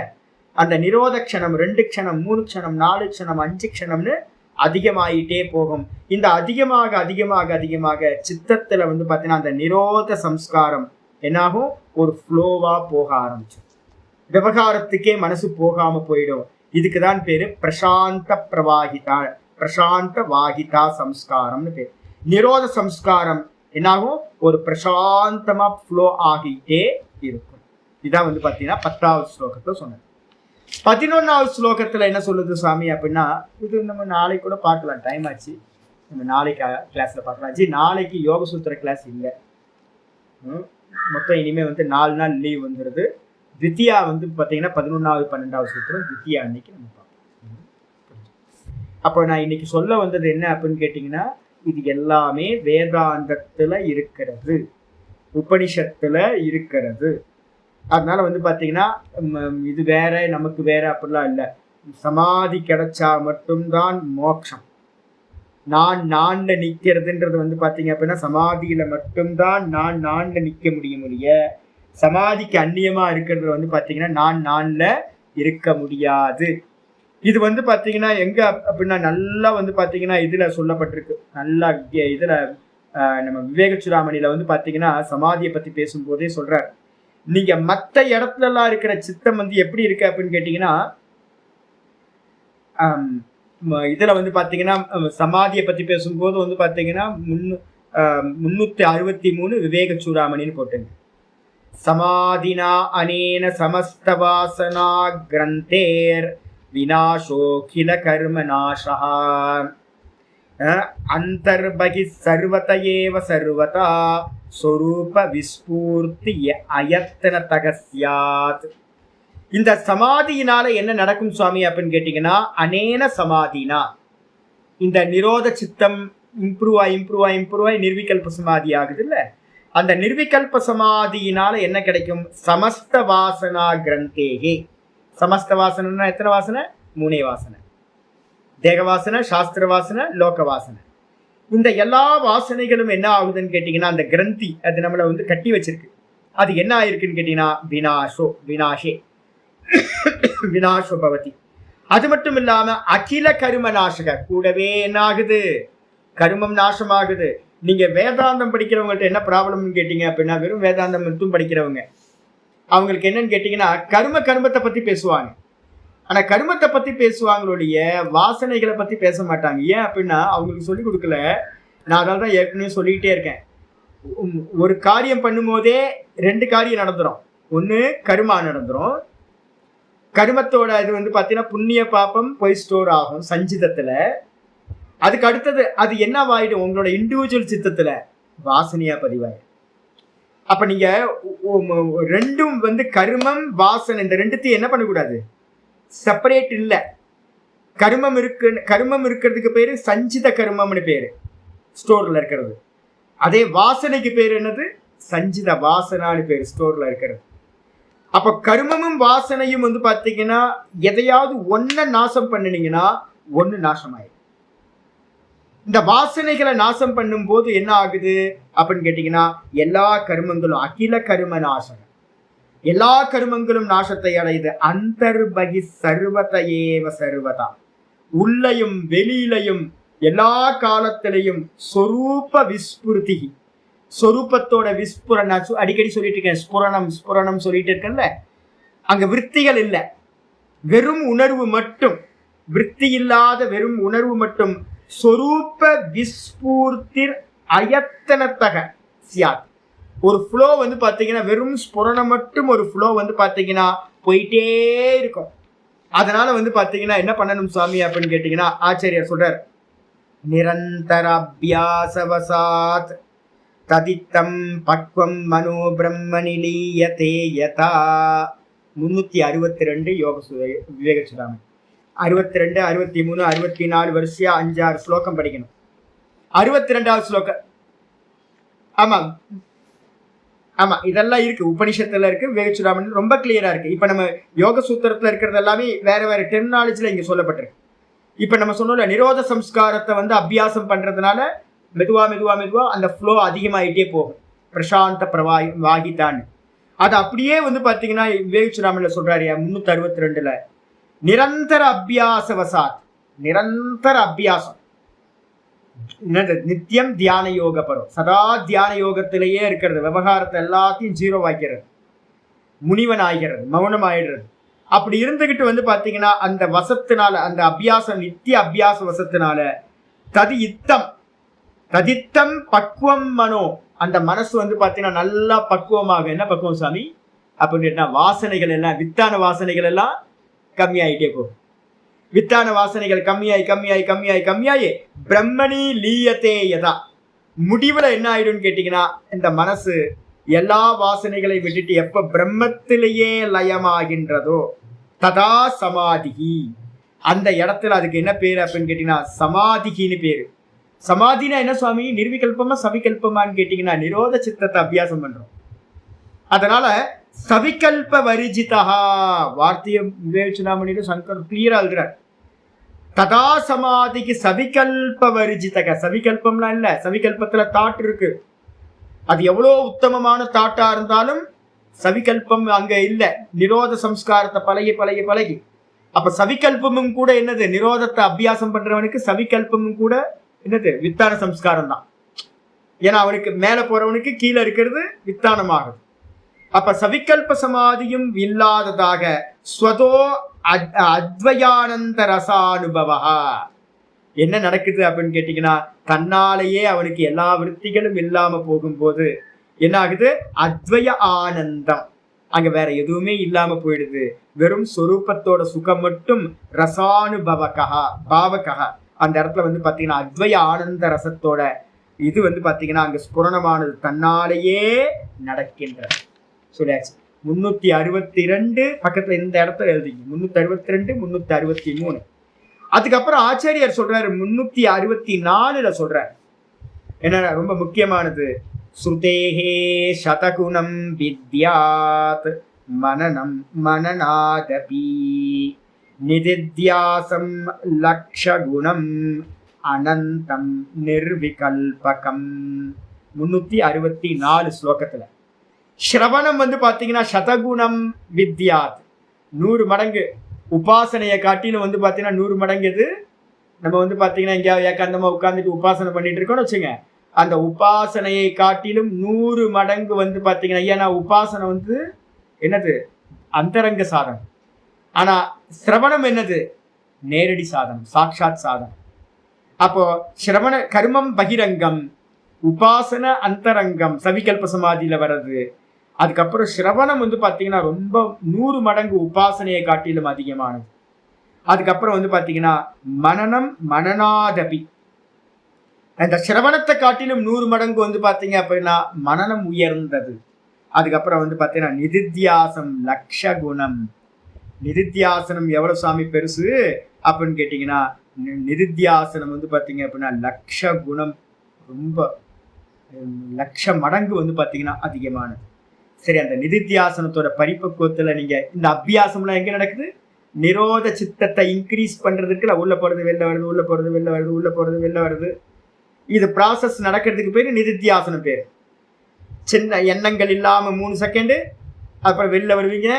S1: அந்த நிரோத க்ஷணம் 2 க்ஷணம் 3 க்ஷணம் 4 க்ஷணம் 5 க்ஷணம்னு அதிகமாயிட்டே போகும். இந்த அதிகமாக அதிகமாக அதிகமாக சித்தத்துல வந்து பார்த்தீங்கன்னா அந்த நிரோத சம்ஸ்காரம் என்னாகும்? ஒரு ஃப்ளோவா போக ஆரம்பிச்சு விவகாரத்துக்கே மனசு போகாம போயிடும். இதுக்குதான் பேரு பிரசாந்த பிரவாகிதா, பிரசாந்த வாகிதா சம்ஸ்காரம்னு பேர். நிரோத சம்ஸ்காரம் என்னாகும்? ஒரு பிரசாந்தமா ஃப்ளோ ஆகிட்டே இருக்கும். இதான் வந்து பாத்தீங்கன்னா 10வது ஸ்லோகத்துல சொன்னது. 11வது ஸ்லோகத்துல என்ன சொல்லுது சுவாமி அப்படின்னா, இது நம்ம நாளைக்கு கூட பார்க்கலாம், டைம் ஆச்சு, நம்ம நாளைக்கு கிளாஸ்ல பார்க்கலாம். நாளைக்கு யோக சூத்திர கிளாஸ் இல்லை, மொத்தம் இனிமே வந்து 4 நாள் லீவ் வந்துடுது. தித்தியா வந்து பார்த்தீங்கன்னா 11வது 12வது சூத்திரம் தித்தியா அன்னைக்கு நம்ம பார்ப்போம். அப்போ நான் இன்னைக்கு சொல்ல வந்தது என்ன அப்படின்னு கேட்டிங்கன்னா, இது எல்லாமே வேதாந்தத்துல இருக்கிறது, உபனிஷத்துல இருக்கிறது. அதனால வந்து பார்த்தீங்கன்னா இது வேற நமக்கு வேற அப்படிலாம் இல்லை. சமாதி கிடைச்சா மட்டும்தான் மோட்சம். நான்ல நிற்கிறதுன்றது வந்து பார்த்தீங்க அப்படின்னா சமாதியில மட்டும்தான் நான்ல நிற்க முடிய சமாதிக்கு அந்நியமா இருக்கிறது வந்து பார்த்தீங்கன்னா நான்ல இருக்க முடியாது. இது வந்து பார்த்தீங்கன்னா எங்க அப்படின்னா நல்லா வந்து பார்த்தீங்கன்னா இதுல சொல்லப்பட்டிருக்கு. நல்லா இதுல நம்ம விவேக சூடாமணியில வந்து பார்த்தீங்கன்னா சமாதியை பத்தி பேசும்போதே சொல்றாரு. நீங்க மற்ற இடத்துல எல்லாம் இருக்கிற சித்தம் வந்து எப்படி இருக்கு அப்படின்னு கேட்டீங்கன்னா, இதுல வந்து பாத்தீங்கன்னா சமாதியை பத்தி பேசும்போது வந்து பாத்தீங்கன்னா 363 விவேக சூடாமணின்னு போட்டுங்க. சமாதினா அனேன சமஸ்த வாசனா கிரந்தேர் விநாசோகில கர்ம நாசா அந்தர்பகி சர்வதயேவ சர்வதா ஸ்வரூப விஸ்பூர்த்தி அயத்தன தகஸ்யாத். இந்த சமாதியினால என்ன நடக்கும் சுவாமி அப்படின்னு கேட்டீங்கன்னா, அனேன சமாதினா இந்த நிரோத சித்தம் இம்ப்ரூவ் ஆகி நிர்விகல்ப சமாதி ஆகுது இல்ல, அந்த நிர்விகல்ப சமாதியினால என்ன கிடைக்கும்? சமஸ்த வாசனா கிரந்தேகே. சமஸ்த வாசனைன்னா எத்தனை வாசனை? 3 வாசனை. தேக வாசனை, சாஸ்திர வாசனை, லோக வாசனை. இந்த எல்லா வாசனைகளும் என்ன ஆகுதுன்னு கேட்டீங்கன்னா, அந்த கிரந்தி அது நம்மளை வந்து கட்டி வச்சிருக்கு. அது என்ன ஆயிருக்குன்னு கேட்டீங்கன்னா விநாசோ பவதி. அது மட்டும் இல்லாம அகில கரும நாசக, கூடவே என்ன ஆகுது? கருமம் நாசமாகுது. நீங்க வேதாந்தம் படிக்கிறவங்கள்ட்ட என்ன ப்ராப்ளம்னு கேட்டீங்க அப்படின்னா, வெறும் வேதாந்தம் மட்டும் படிக்கிறவங்க அவங்களுக்கு என்னன்னு கேட்டீங்கன்னா, கர்மத்தை பத்தி பேசுவாங்க. ஆனா கர்மத்தை பத்தி பேசுவாங்களுடைய வாசனைகளை பத்தி பேச மாட்டாங்க. ஏன் அப்படின்னா அவங்களுக்கு சொல்லிக் கொடுக்கல. நான் அதனால தான் ஏற்கனவே சொல்லிக்கிட்டே இருக்கேன். ஒரு காரியம் பண்ணும்போதே 2 காரியம் நடந்துரும். ஒண்ணு கர்மா நடந்துரும். கர்மத்தோட இது வந்து பாத்தீங்கன்னா புண்ணிய பாபம் போய் ஸ்டோர் ஆகும் சஞ்சிதத்துல. அதுக்கு அடுத்தது அது என்னவாயிடும், உங்களோட இண்டிவிஜுவல் சித்தத்துல வாசனையா பதிவாயிடும். அப்ப நீங்க ரெண்டும் வந்து கர்மம் வாசனை இந்த ரெண்டுத்தையும் என்ன பண்ணக்கூடாது, செப்பரேட் இல்ல. கர்மம் இருக்கிறதுக்கு பேரு சஞ்சித கர்மம்னு பேரு, ஸ்டோர்ல இருக்கிறது. அதே வாசனைக்கு பேர் என்னது, சஞ்சித வாசனான்னு பேரு, ஸ்டோர்ல இருக்கிறது. அப்ப கர்மமும் வாசனையும் வந்து பாத்தீங்கன்னா எதையாவது ஒன்ன நாசம் பண்ணினீங்கன்னா ஒண்ணு நாசமாயிடும். இந்த வாசனைகளை நாசம் பண்ணும் போது என்ன ஆகுது அப்படின்னு கேட்டீங்கன்னா, எல்லா கர்மங்களும் அகில கர்ம நாசம், எல்லா கர்மங்களும் நாசத்தை அடையுது. அந்தர்பகி சர்வதையேவ சர்வதா, உள்ளையும் வெளியிலையும் எல்லா காலத்திலையும் சொரூப விஸ்புருதி, சொரூபத்தோட விஸ்புரண, அடிக்கடி சொல்லிட்டு இருக்கேன், ஸ்புரணம் சொல்லிட்டு இருக்கேன்ல. அங்க விற்த்திகள் இல்லை, வெறும் உணர்வு மட்டும், விற்பி இல்லாத வெறும் உணர்வு மட்டும். சொரூப விஸ்பூர்த்திர் அயத்தனத்தக சியாத். ஒரு ஃப்ளோ வந்து பாத்தீங்கன்னா வெறும் ஸ்புரணம் மட்டும், ஒரு ஃப்ளோ வந்து பாத்தீங்கன்னா போயிட்டே இருக்கும். அதனால வந்து பாத்தீங்கன்னா என்ன பண்ணணும் சுவாமி அப்படின்னு கேட்டீங்கன்னா, ஆச்சாரியர் சொல்றார், நிரந்தர அபியாசவசாத் ததித்தம் பக்வம் மனோ பிரம்மணி லீயதே யதா. 362 யோக விவேகசுதாமன். 62, 63, 64 வரிசையா 5-6 ஸ்லோகம் படிக்கணும். 62வது ஸ்லோகம். ஆமா இதெல்லாம் இருக்கு, உபனிஷத்துல இருக்கு, விவேகசுதாமன் ரொம்ப கிளியரா இருக்கு. இப்ப நம்ம யோக சூத்திரத்துல இருக்கிறது எல்லாமே வேற வேற டெர்மினாலஜில இங்க சொல்லப்பட்டிருக்கு. இப்ப நம்ம சொன்னோம்ல, நிரோத சம்ஸ்காரத்தை வந்து அபியாசம் பண்றதுனால மெதுவா அந்த ஃப்ளோ அதிகமாயிட்டே போகும், பிரசாந்த பிரவாகிதான். அது அப்படியே வந்து பாத்தீங்கன்னா விவேகசுதாமன்ல சொல்றாரு 362ல, நிரந்தர அபியாசவசாத், நிரந்தர அபியாசம், நித்தியம் தியான யோக பரம், சதா தியான யோகத்திலேயே இருக்கிறது, விவகாரத்தை எல்லாத்தையும் ஜீரோ ஆக்கிறது, முனிவன் ஆகிறது, மௌனம் ஆயிடுறது. அப்படி இருந்துகிட்டு வந்து பாத்தீங்கன்னா அந்த வசத்தினால, அந்த அபியாசம் நித்திய அபியாச வசத்தினால ததித்தம் பக்குவம் மனோ, அந்த மனசு வந்து பாத்தீங்கன்னா நல்லா பக்குவமாக. என்ன பக்குவம் சாமி அப்படின்னு, வாசனைகள் எல்லாம், வித்தான வாசனைகள் எல்லாம் கம்மியாயிட்டே போகும். வித்தான வாசனைகள் கம்மியாயி பிரம்மணி லீயத்தே யதா, முடிவுல என்ன ஆயிடும் கேட்டீங்கன்னா, இந்த மனசு எல்லா வாசனைகளை விட்டுட்டு எப்ப பிரம்மத்திலேயே லயமாகின்றதோ ததா சமாதிகி, அந்த இடத்துல அதுக்கு என்ன பேரு அப்படின்னு கேட்டீங்கன்னா சமாதிகின்னு பேரு. சமாதினா என்ன சுவாமி, நிர்விகல்பமா சவிகல்பமான்னு கேட்டீங்கன்னா நிரோத சித்தத்தை அபியாசம் பண்றோம். அதனால சவிகல்ப வரிஜிதா வார்த்தைய விவேகசுதாமணியில சங்கர் கிளியரா எழுதுறார். ததா சமாதிக்கு சவிகல்ப வரிஜிதக, சவிகல்பம்னா இல்ல, சவிகல்பத்துல தாட் இருக்கு, அது எவ்வளவு உத்தமமான தாட்டா இருந்தாலும் சவிகல்பம் அங்க இல்ல. நிரோத சம்ஸ்காரத்தை பழகி அப்ப சவிகல்பமும் கூட என்னது, நிரோதத்தை அபியாசம் பண்றவனுக்கு சவிகல்பமும் கூட என்னது, வித்தான சம்ஸ்காரம் தான். ஏன்னா அவனுக்கு மேல போறவனுக்கு கீழே இருக்கிறது வித்தானமாகுது. அப்ப சவிகல்ப சமாதியும் இல்லாததாக ஸ்வதோ அத்வயானந்த ரசானுபவா என்ன நடக்குது அப்படின்னு கேட்டீங்கன்னா, தன்னாலேயே அவனுக்கு எல்லா விருத்திகளும் இல்லாம போகும்போது என்ன ஆகுது, அத்வய ஆனந்தம், அங்க வேற எதுவுமே இல்லாம போயிடுது. வெறும் சொரூபத்தோட சுகம் மட்டும், பாவகா அந்த இடத்துல வந்து பாத்தீங்கன்னா அத்வய ஆனந்த ரசத்தோட இது வந்து பாத்தீங்கன்னா அங்க ஸ்புரணமானது தன்னாலேயே நடக்கின்றது. சொல்லியாச்சு. 362 பக்கத்துல இந்த இடத்துல எழுதிங்க, 362, 363. அதுக்கப்புறம் ஆச்சாரியர் சொல்றாரு 364ல சொல்றாரு என்ன, ரொம்ப முக்கியமானது, ஸ்ருதேஹே சதகுணம் வித்யாத் மனனம் மனநாதபி நிதித்யாசம் லக்ஷகுணம் அனந்தம் நிர்விகல்பகம். 364 ஸ்லோகத்துல ஸ்ரவணம் வந்து பாத்தீங்கன்னா சதகுணம் வித்யாத், 100 மடங்கு உபாசனையை காட்டிலும் வந்து பாத்தீங்கன்னா 100 மடங்கு இது. நம்ம வந்து பாத்தீங்கன்னா எங்கேயாவது ஏகாந்தமா உட்கார்ந்துட்டு உபாசனை பண்ணிட்டு இருக்கோம்னு வச்சுங்க, அந்த உபாசனையை காட்டிலும் 100 மடங்கு வந்து பாத்தீங்கன்னா, ஏன்னா உபாசனை வந்து என்னது, அந்தரங்க சாதனம். ஆனா சிரவணம் என்னது, நேரடி சாதனம், சாட்சாத் சாதனம். அப்போ சிரவண கர்மம் பகிரங்கம், உபாசன அந்தரங்கம், சவிகல்ப சமாதியில வர்றது. அதுக்கப்புறம் சிரவணம் வந்து பாத்தீங்கன்னா ரொம்ப 100 மடங்கு உபாசனையை காட்டிலும் அதிகமானது. அதுக்கப்புறம் வந்து பாத்தீங்கன்னா மனனம் மனநாதபி, அந்த சிரவணத்தை காட்டிலும் 100 மடங்கு வந்து பாத்தீங்க அப்படின்னா மனனம் உயர்ந்தது. அதுக்கப்புறம் வந்து பாத்தீங்கன்னா நிதித்தியாசம் லக்ஷ குணம். நிதித்தியாசனம் எவ்வளவு சாமி பெருசு அப்படின்னு கேட்டீங்கன்னா, நிதித்தியாசனம் வந்து பாத்தீங்க அப்படின்னா லக்ஷ குணம், ரொம்ப லட்ச மடங்கு வந்து பாத்தீங்கன்னா அதிகமானது. சரி, அந்த நிதித்தியாசனத்தோட பரிபக்குவத்துல நீங்க இந்த அபியாசம்லாம் எங்க நடக்குது, நிரோத சித்தத்தை இன்க்ரீஸ் பண்றதுக்கு உள்ள போறது வெளில வருது, உள்ள போறது வெளில வருது, உள்ள போறது வெளில வருது. இது ப்ராசஸ் நடக்கிறதுக்கு பேரு நிதித்தியாசனம் பேரு. சின்ன எண்ணங்கள் இல்லாம 3 செகண்ட், அப்புறம் வெளில வருவீங்க,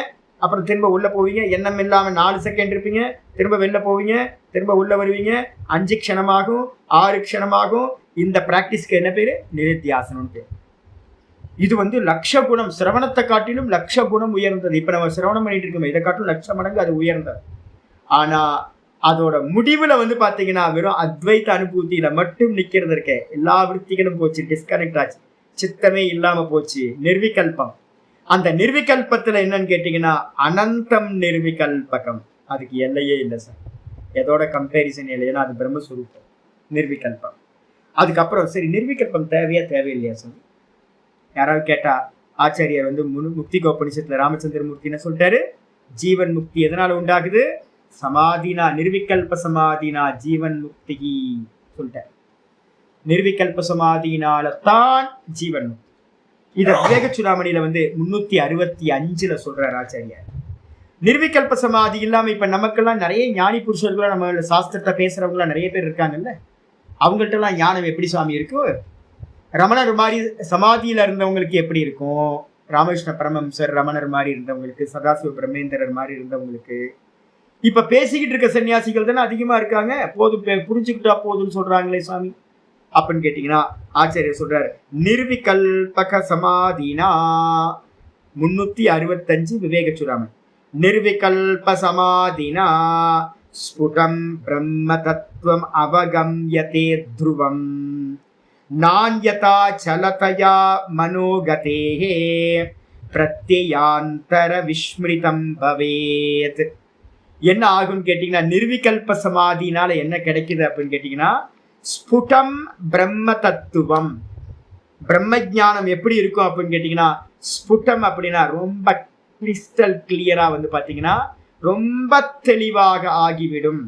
S1: அப்புறம் திரும்ப உள்ள போவீங்க. எண்ணம் இல்லாம 4 செகண்ட் இருப்பீங்க, திரும்ப வெளில போவீங்க, திரும்ப உள்ள வருவீங்க. 5 க்ஷணமாகும், 6 க்ஷணமாகும். இந்த பிராக்டிஸ்க்கு என்ன பேரு, நிதித்தியாசனம் பேரு. இது வந்து லட்ச குணம், சிரவணத்தை காட்டிலும் லட்ச குணம் உயர்ந்தது. இப்ப நம்ம சிரவணம் பண்ணிட்டு இருக்கோம், இதை காட்டிலும் லட்ச மடங்கு அது உயர்ந்தது. ஆனா அதோட முடிவுல வந்து பாத்தீங்கன்னா வெறும் அத்வைத அனுபூதியில மட்டும் நிக்கிறது இருக்கே, எல்லா விருத்திகளும் போச்சு, டிஸ்கனெக்ட் ஆச்சு, சித்தமே இல்லாம போச்சு, நிர்விகல்பம். அந்த நிர்விகல்பத்துல என்னன்னு கேட்டீங்கன்னா அனந்தம் நிர்விகல்பகம், அதுக்கு எல்லையே இல்லை சார், எதோட கம்பேரிசன் இல்லை, ஏன்னா அது பிரம்மஸ்வரூபம் நிர்விகல்பம். அதுக்கப்புறம் சரி, நிர்விகல்பம் தேவையா தேவையில்லையா சார், யாராவது கேட்டா ஆச்சாரியர் வந்து முக்தி கோபனிஷத்துல ராமச்சந்திரமூர்த்தி என்ன சொல்லிட்டாரு, ஜீவன் முக்தி எதனால உண்டாகுது, சமாதினா, நிர்விகல்ப சமாதினா ஜீவன் முக்தி சொல்லிட்டார். நிர்விகல்ப சமாதினால தான் ஜீவன் முக்தி. இத விவேக சூடாமணியில வந்து 365 சொல்றார் ஆச்சாரியார். நிர்விகல்ப சமாதி இல்லாம இப்ப நமக்கெல்லாம் நிறைய ஞானி புருஷர்களா, நம்ம சாஸ்திரத்தை பேசுறவங்களா நிறைய பேர் இருக்காங்கல்ல, அவங்கள்ட்ட எல்லாம் ஞானம் எப்படி சுவாமி இருக்கு, ரமணர் மாதிரி சமாதியில இருந்தவங்களுக்கு எப்படி இருக்கும், ராமகிருஷ்ண பரமஹம்சர் ரமணர் மாதிரி இருந்தவங்களுக்கு, சதாசிவ பிரம்மேந்திரர் மாதிரி இருந்தவங்களுக்கு, இப்ப பேசிக்கிட்டு இருக்க சன்னியாசிகள் தானே அதிகமா இருக்காங்க. போதும், புரிஞ்சுக்கிட்டா போதும்னு சொல்றாங்களே சுவாமி அப்படின்னு கேட்டீங்கன்னா ஆச்சாரியர் சொல்றாரு, நிர்விகல்பக சமாதினா 365 விவேக சூடாமணி. நிர்விகல்ப சமாதினா ஸ்புடம் பிரம்ம தத்துவம் அவகம்யதே த்ருவம் நான்யதா சலதயா மனோகதேஹே பிரத்யயாந்தர விஸ்மிருதம் பவேத். என்ன ஆகும்னு கேட்டீங்கன்னா, நிர்விகல்ப சமாதினால என்ன கிடைக்குது அப்படின்னு கேட்டீங்கன்னா, ஸ்புடம் பிரம்ம தத்துவம். பிரம்ம ஞானம் எப்படி இருக்கும் அப்படின்னு கேட்டீங்கன்னா, ஸ்புடம் அப்படின்னா ரொம்ப கிறிஸ்டல் கிளியரா வந்து பாத்தீங்கன்னா ரொம்ப தெளிவாக ஆகிவிடும்.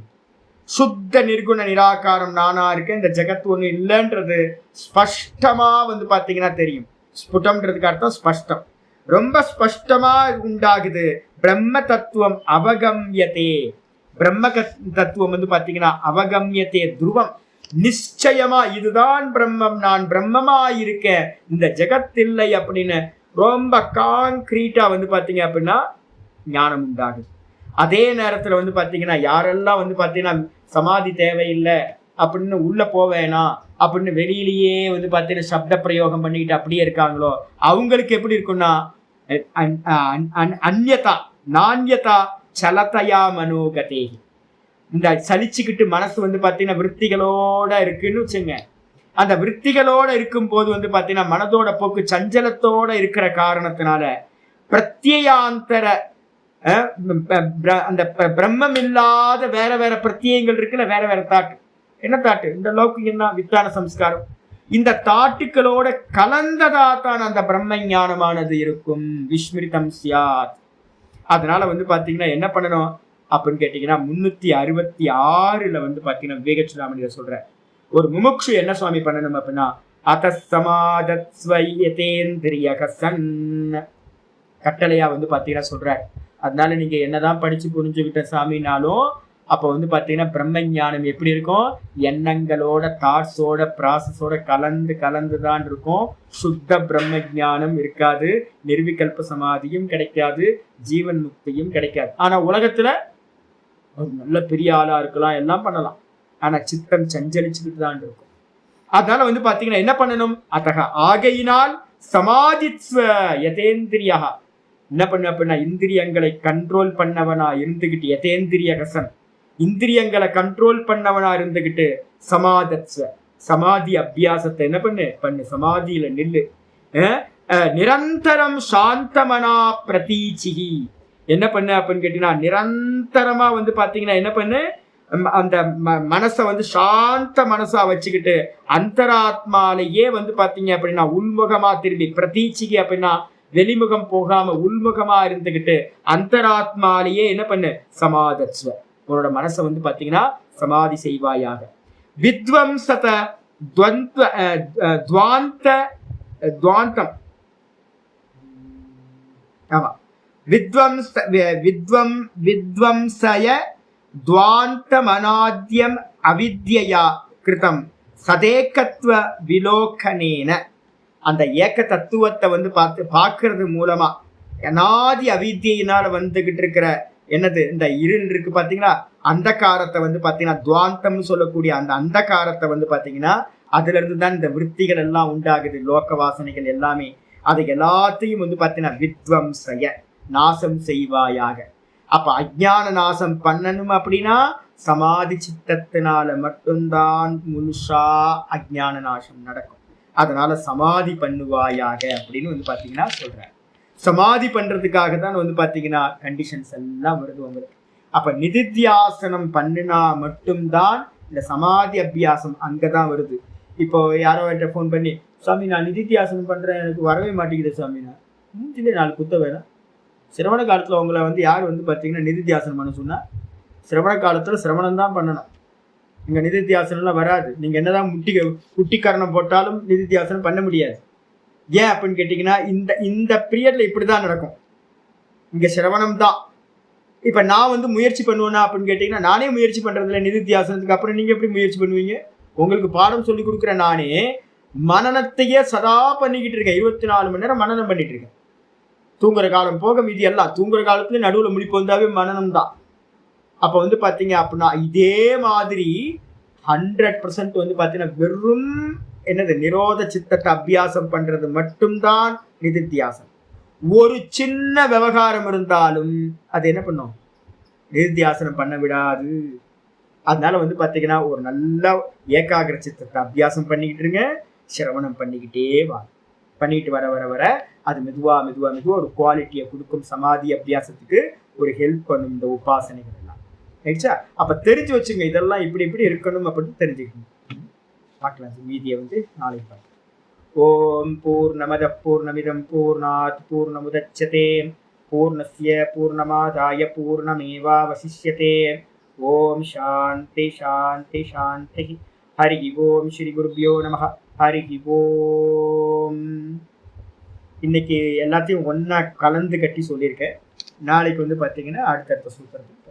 S1: சுத்த நிர்குண நிராகாரம் நானா இருக்க, இந்த ஜெகத் ஒண்ணு இல்லைன்றது ஸ்பஷ்டமா வந்து பாத்தீங்கன்னா தெரியும். ஸ்புடம்ன்றதுக்கு அர்த்தம் ஸ்பஷ்டம், ரொம்ப ஸ்பஷ்டமா உண்டாகுது. பிரம்ம தத்துவம் அவகம்யதே, பிரம்ம தத்துவம் வந்து பாத்தீங்கன்னா அவகம்யதே துருவம், நிச்சயமா இதுதான் பிரம்மம், நான் பிரம்மமா இருக்கேன், இந்த ஜெகத் இல்லை அப்படின்னு ரொம்ப கான்கிரீட்டா வந்து பாத்தீங்க அப்படின்னா ஞானம் உண்டாகுது. அதே நேரத்துல வந்து பாத்தீங்கன்னா யாரெல்லாம் வந்து பாத்தீங்கன்னா சமாதி தேவையில்லை அப்படின்னு உள்ள போவேனா அப்படின்னு வெளியிலேயே வந்து பாத்தீங்கன்னா சப்த பிரயோகம் பண்ணிக்கிட்டு அப்படியே இருக்காங்களோ, அவங்களுக்கு எப்படி இருக்குன்னா அந்யதா நான்யதா சலதயா மனோகதே, இந்த சலிச்சுக்கிட்டு மனசு வந்து பாத்தீங்கன்னா விற்த்திகளோட இருக்குன்னு வச்சுங்க. அந்த விற்த்திகளோட இருக்கும் போது வந்து பாத்தீங்கன்னா மனதோட போக்கு சஞ்சலத்தோட இருக்கிற காரணத்தினால பிரத்யயாந்தர அந்த பிரம்மம் இல்லாத வேற வேற பிரத்யங்கள் இருக்குல்ல, வேற வேற தாட்டு. என்ன தாட்டு, இந்த லௌகிகம்னா வித்தான சம்ஸ்காரம், இந்த தாட்டுக்களோட கலந்ததா தான் அந்த பிரம்ம ஞானமானது இருக்கும். விஸ்மிருதம் சியாத். அதனால வந்து பாத்தீங்கன்னா என்ன பண்ணணும் அப்படின்னு கேட்டீங்கன்னா 366 வந்து பாத்தீங்கன்னா விவேக சூடாமணியில சொல்ற, ஒரு முமுக்ஷு என்ன சுவாமி பண்ணணும் அப்படின்னா, அதஸ்தமாதத்ஸ்வயதேந்திரியகசன் கட்டளையா வந்து பாத்தீங்கன்னா சொல்ற. அதனால நீங்க என்னதான் படிச்சு புரிஞ்சுக்கிட்ட சாமினாலும் அப்ப வந்து பாத்தீங்கன்னா பிரம்ம ஞானம் எப்படி இருக்கும், எண்ணங்களோட தாட்ஸோட ப்ராசஸோட கலந்துதான் இருக்கும். சுத்த பிரம்ம ஞானம் இருக்காது, நிர்விகல்ப சமாதியும் கிடைக்காது, ஜீவன் முக்தியும் கிடைக்காது. ஆனா உலகத்துல ஒரு நல்ல பெரிய ஆளா இருக்கலாம், எல்லாம் பண்ணலாம், ஆனா சித்தம் சஞ்சலிச்சுக்கிட்டு தான் இருக்கும். அதனால வந்து பாத்தீங்கன்னா என்ன பண்ணணும், அத்தக ஆகையினால் சமாதித்வ யதேந்திரியா, என்ன பண்ண அப்படின்னா இந்திரியங்களை கண்ட்ரோல் பண்ணவனா இருந்துகிட்டு, யதேந்திரிய ரசன், இந்திரியங்களை கண்ட்ரோல் பண்ணவனா இருந்துகிட்டு, சமாதத்வ சமாதி அபியாசத்தை என்ன பண்ணு சமாதியில நில்லு. நிரந்தரம் சாந்தமனா பிரதீச்சிகி, என்ன பண்ணு அப்படின்னு கேட்டீங்கன்னா நிரந்தரமா வந்து பாத்தீங்கன்னா என்ன பண்ணு, அந்த மனசை வந்து சாந்த மனசா வச்சுக்கிட்டு அந்தராத்மாலேயே வந்து பாத்தீங்க அப்படின்னா உள்முகமா திரும்பி, பிரதீச்சிகி அப்படின்னா வெளிமுகம் போகாம உள்முகமா இருந்துகிட்டு அந்தராத்மாலேயே என்ன பண்ணு சமாதத்வ, உன்னோட மனசை வந்து பாத்தீங்கன்னா சமாதி செய்வாயாக. வித்வம்சத துவாந்தம், ஆமா, வித்வம்சய துவாந்தமனாத்யம் அவித்யா கிருதம் சதேகத்வ விலோகனேன, அந்த ஏக்க தத்துவத்தை வந்து பார்க்கறது மூலமா அநாதி அவித்தியினால வந்துகிட்டு இருக்கிற என்னது இந்த இருள் இருக்கு பாத்தீங்களா, அந்த காரத்தை வந்து பாத்தீங்கன்னா துவாந்தம்னு சொல்லக்கூடிய அந்த அந்த காரத்தை வந்து பாத்தீங்கன்னா அதுல இருந்து தான் இந்த விற்த்திகள் எல்லாம் உண்டாகுது, லோக வாசனைகள் எல்லாமே. அதை எல்லாத்தையும் வந்து பாத்தீங்கன்னா வித்வம்சய நாசம் செய்வாயாக. அப்ப அஜ்ஞான நாசம் பண்ணணும் அப்படின்னா சமாதி சித்தத்தினால மட்டும்தான் முழுசா அஜ்ஞான நாசம் நடக்கும். அதனால சமாதி பண்ணுவாயாக அப்படின்னு வந்து பாத்தீங்கன்னா சொல்றாரு. சமாதி பண்றதுக்காக தான் வந்து பாத்தீங்கன்னா கண்டிஷன்ஸ் எல்லாம் வருது உங்களுக்கு. அப்ப நிதித்தியாசனம் பண்ணினா மட்டும்தான் இந்த சமாதி அபியாசம் அங்கதான் வருது. இப்போ யாரோ என்கிட்ட ஃபோன் பண்ணி, சாமி நான் நிதித்தியாசனம் பண்றேன், எனக்கு வரவே மாட்டேங்குது சாமி, நான் மூஞ்சிலே 4 குத்த வேணும். சிரவண காலத்துல உங்களை வந்து யார் வந்து பாத்தீங்கன்னா நிதித்தியாசனம் பண்ண சொன்னா, சிரவண காலத்துல சிரவணம் தான் பண்ணணும், இங்க நிதித்தியாசனம்லாம் வராது. நீங்க என்னதான் குட்டிக்கரணம் போட்டாலும் நிதித்தியாசனம் பண்ண முடியாது. ஏன் அப்படின்னு கேட்டீங்கன்னா இந்த இந்த பீரியட்ல இப்படிதான் நடக்கும், இங்க சிரவணம் தான். இப்ப நான் வந்து முயற்சி பண்ணுவேன்னா அப்படின்னு கேட்டீங்கன்னா, நானே முயற்சி பண்றதுல நிதித்தியாசனத்துக்கு அப்புறம் நீங்க எப்படி முயற்சி பண்ணுவீங்க? உங்களுக்கு பாடம் சொல்லி கொடுக்குற நானே மனநத்தையே சதா பண்ணிக்கிட்டு இருக்கேன், 24 மணி நேரம் மனநம் பண்ணிட்டு இருக்கேன். தூங்குற காலம் போக மீதி எல்லாம், தூங்குற காலத்துல நடுவுல முடிப்பு வந்தாவே மனநம் தான். அப்ப வந்து பாத்தீங்க அப்படின்னா இதே மாதிரி 100% வந்து பாத்தீங்கன்னா வெறும் என்னது நிரோத சித்தத்தை அபியாசம் பண்றது மட்டும்தான் நிதித்தியாசம். ஒரு சின்ன விவகாரம் இருந்தாலும் அது என்ன பண்ணும், நிதித்தியாசனம் பண்ண விடாது. அதனால வந்து பாத்தீங்கன்னா ஒரு நல்ல ஏகாகிர சித்தத்தை அபியாசம் பண்ணிக்கிட்டு இருங்க, சிரவணம் பண்ணிக்கிட்டே பண்ணிட்டு வர வர வர அது மெதுவா மெதுவா மெதுவா ஒரு குவாலிட்டியை கொடுக்கும். சமாதி அபியாசத்துக்கு ஒரு ஹெல்ப் பண்ணும் இந்த உபாசனைகள் எல்லாம். ரைட்டா? அப்ப தெரிஞ்சு வச்சுங்க, இதெல்லாம் இப்படி இப்படி இருக்கணும் அப்படின்னு தெரிஞ்சுக்கணும். பார்க்கலாம், மீதியை வந்து நாளைக்கு பார்க்கலாம். ஓம் பூர்ணமத பூர்ணமிதம் பூர்ணாத் பூர்ணமுதச்யதே பூர்ணஸ்ய பூர்ணமாதாய பூர்ணமேவாவசிஷ்யதே. ஓம் சாந்தி சாந்தி சாந்தி. ஹரி ஓம் ஸ்ரீ குருப்யோ நமஹ. ஹரி ஓம். இன்னைக்கு எல்லாத்தையும் ஒன்னா கலந்து கட்டி சொல்லியிருக்கேன். நாளைக்கு வந்து பார்த்தீங்கன்னா அடுத்தடுத்த சூத்திரத்துக்கு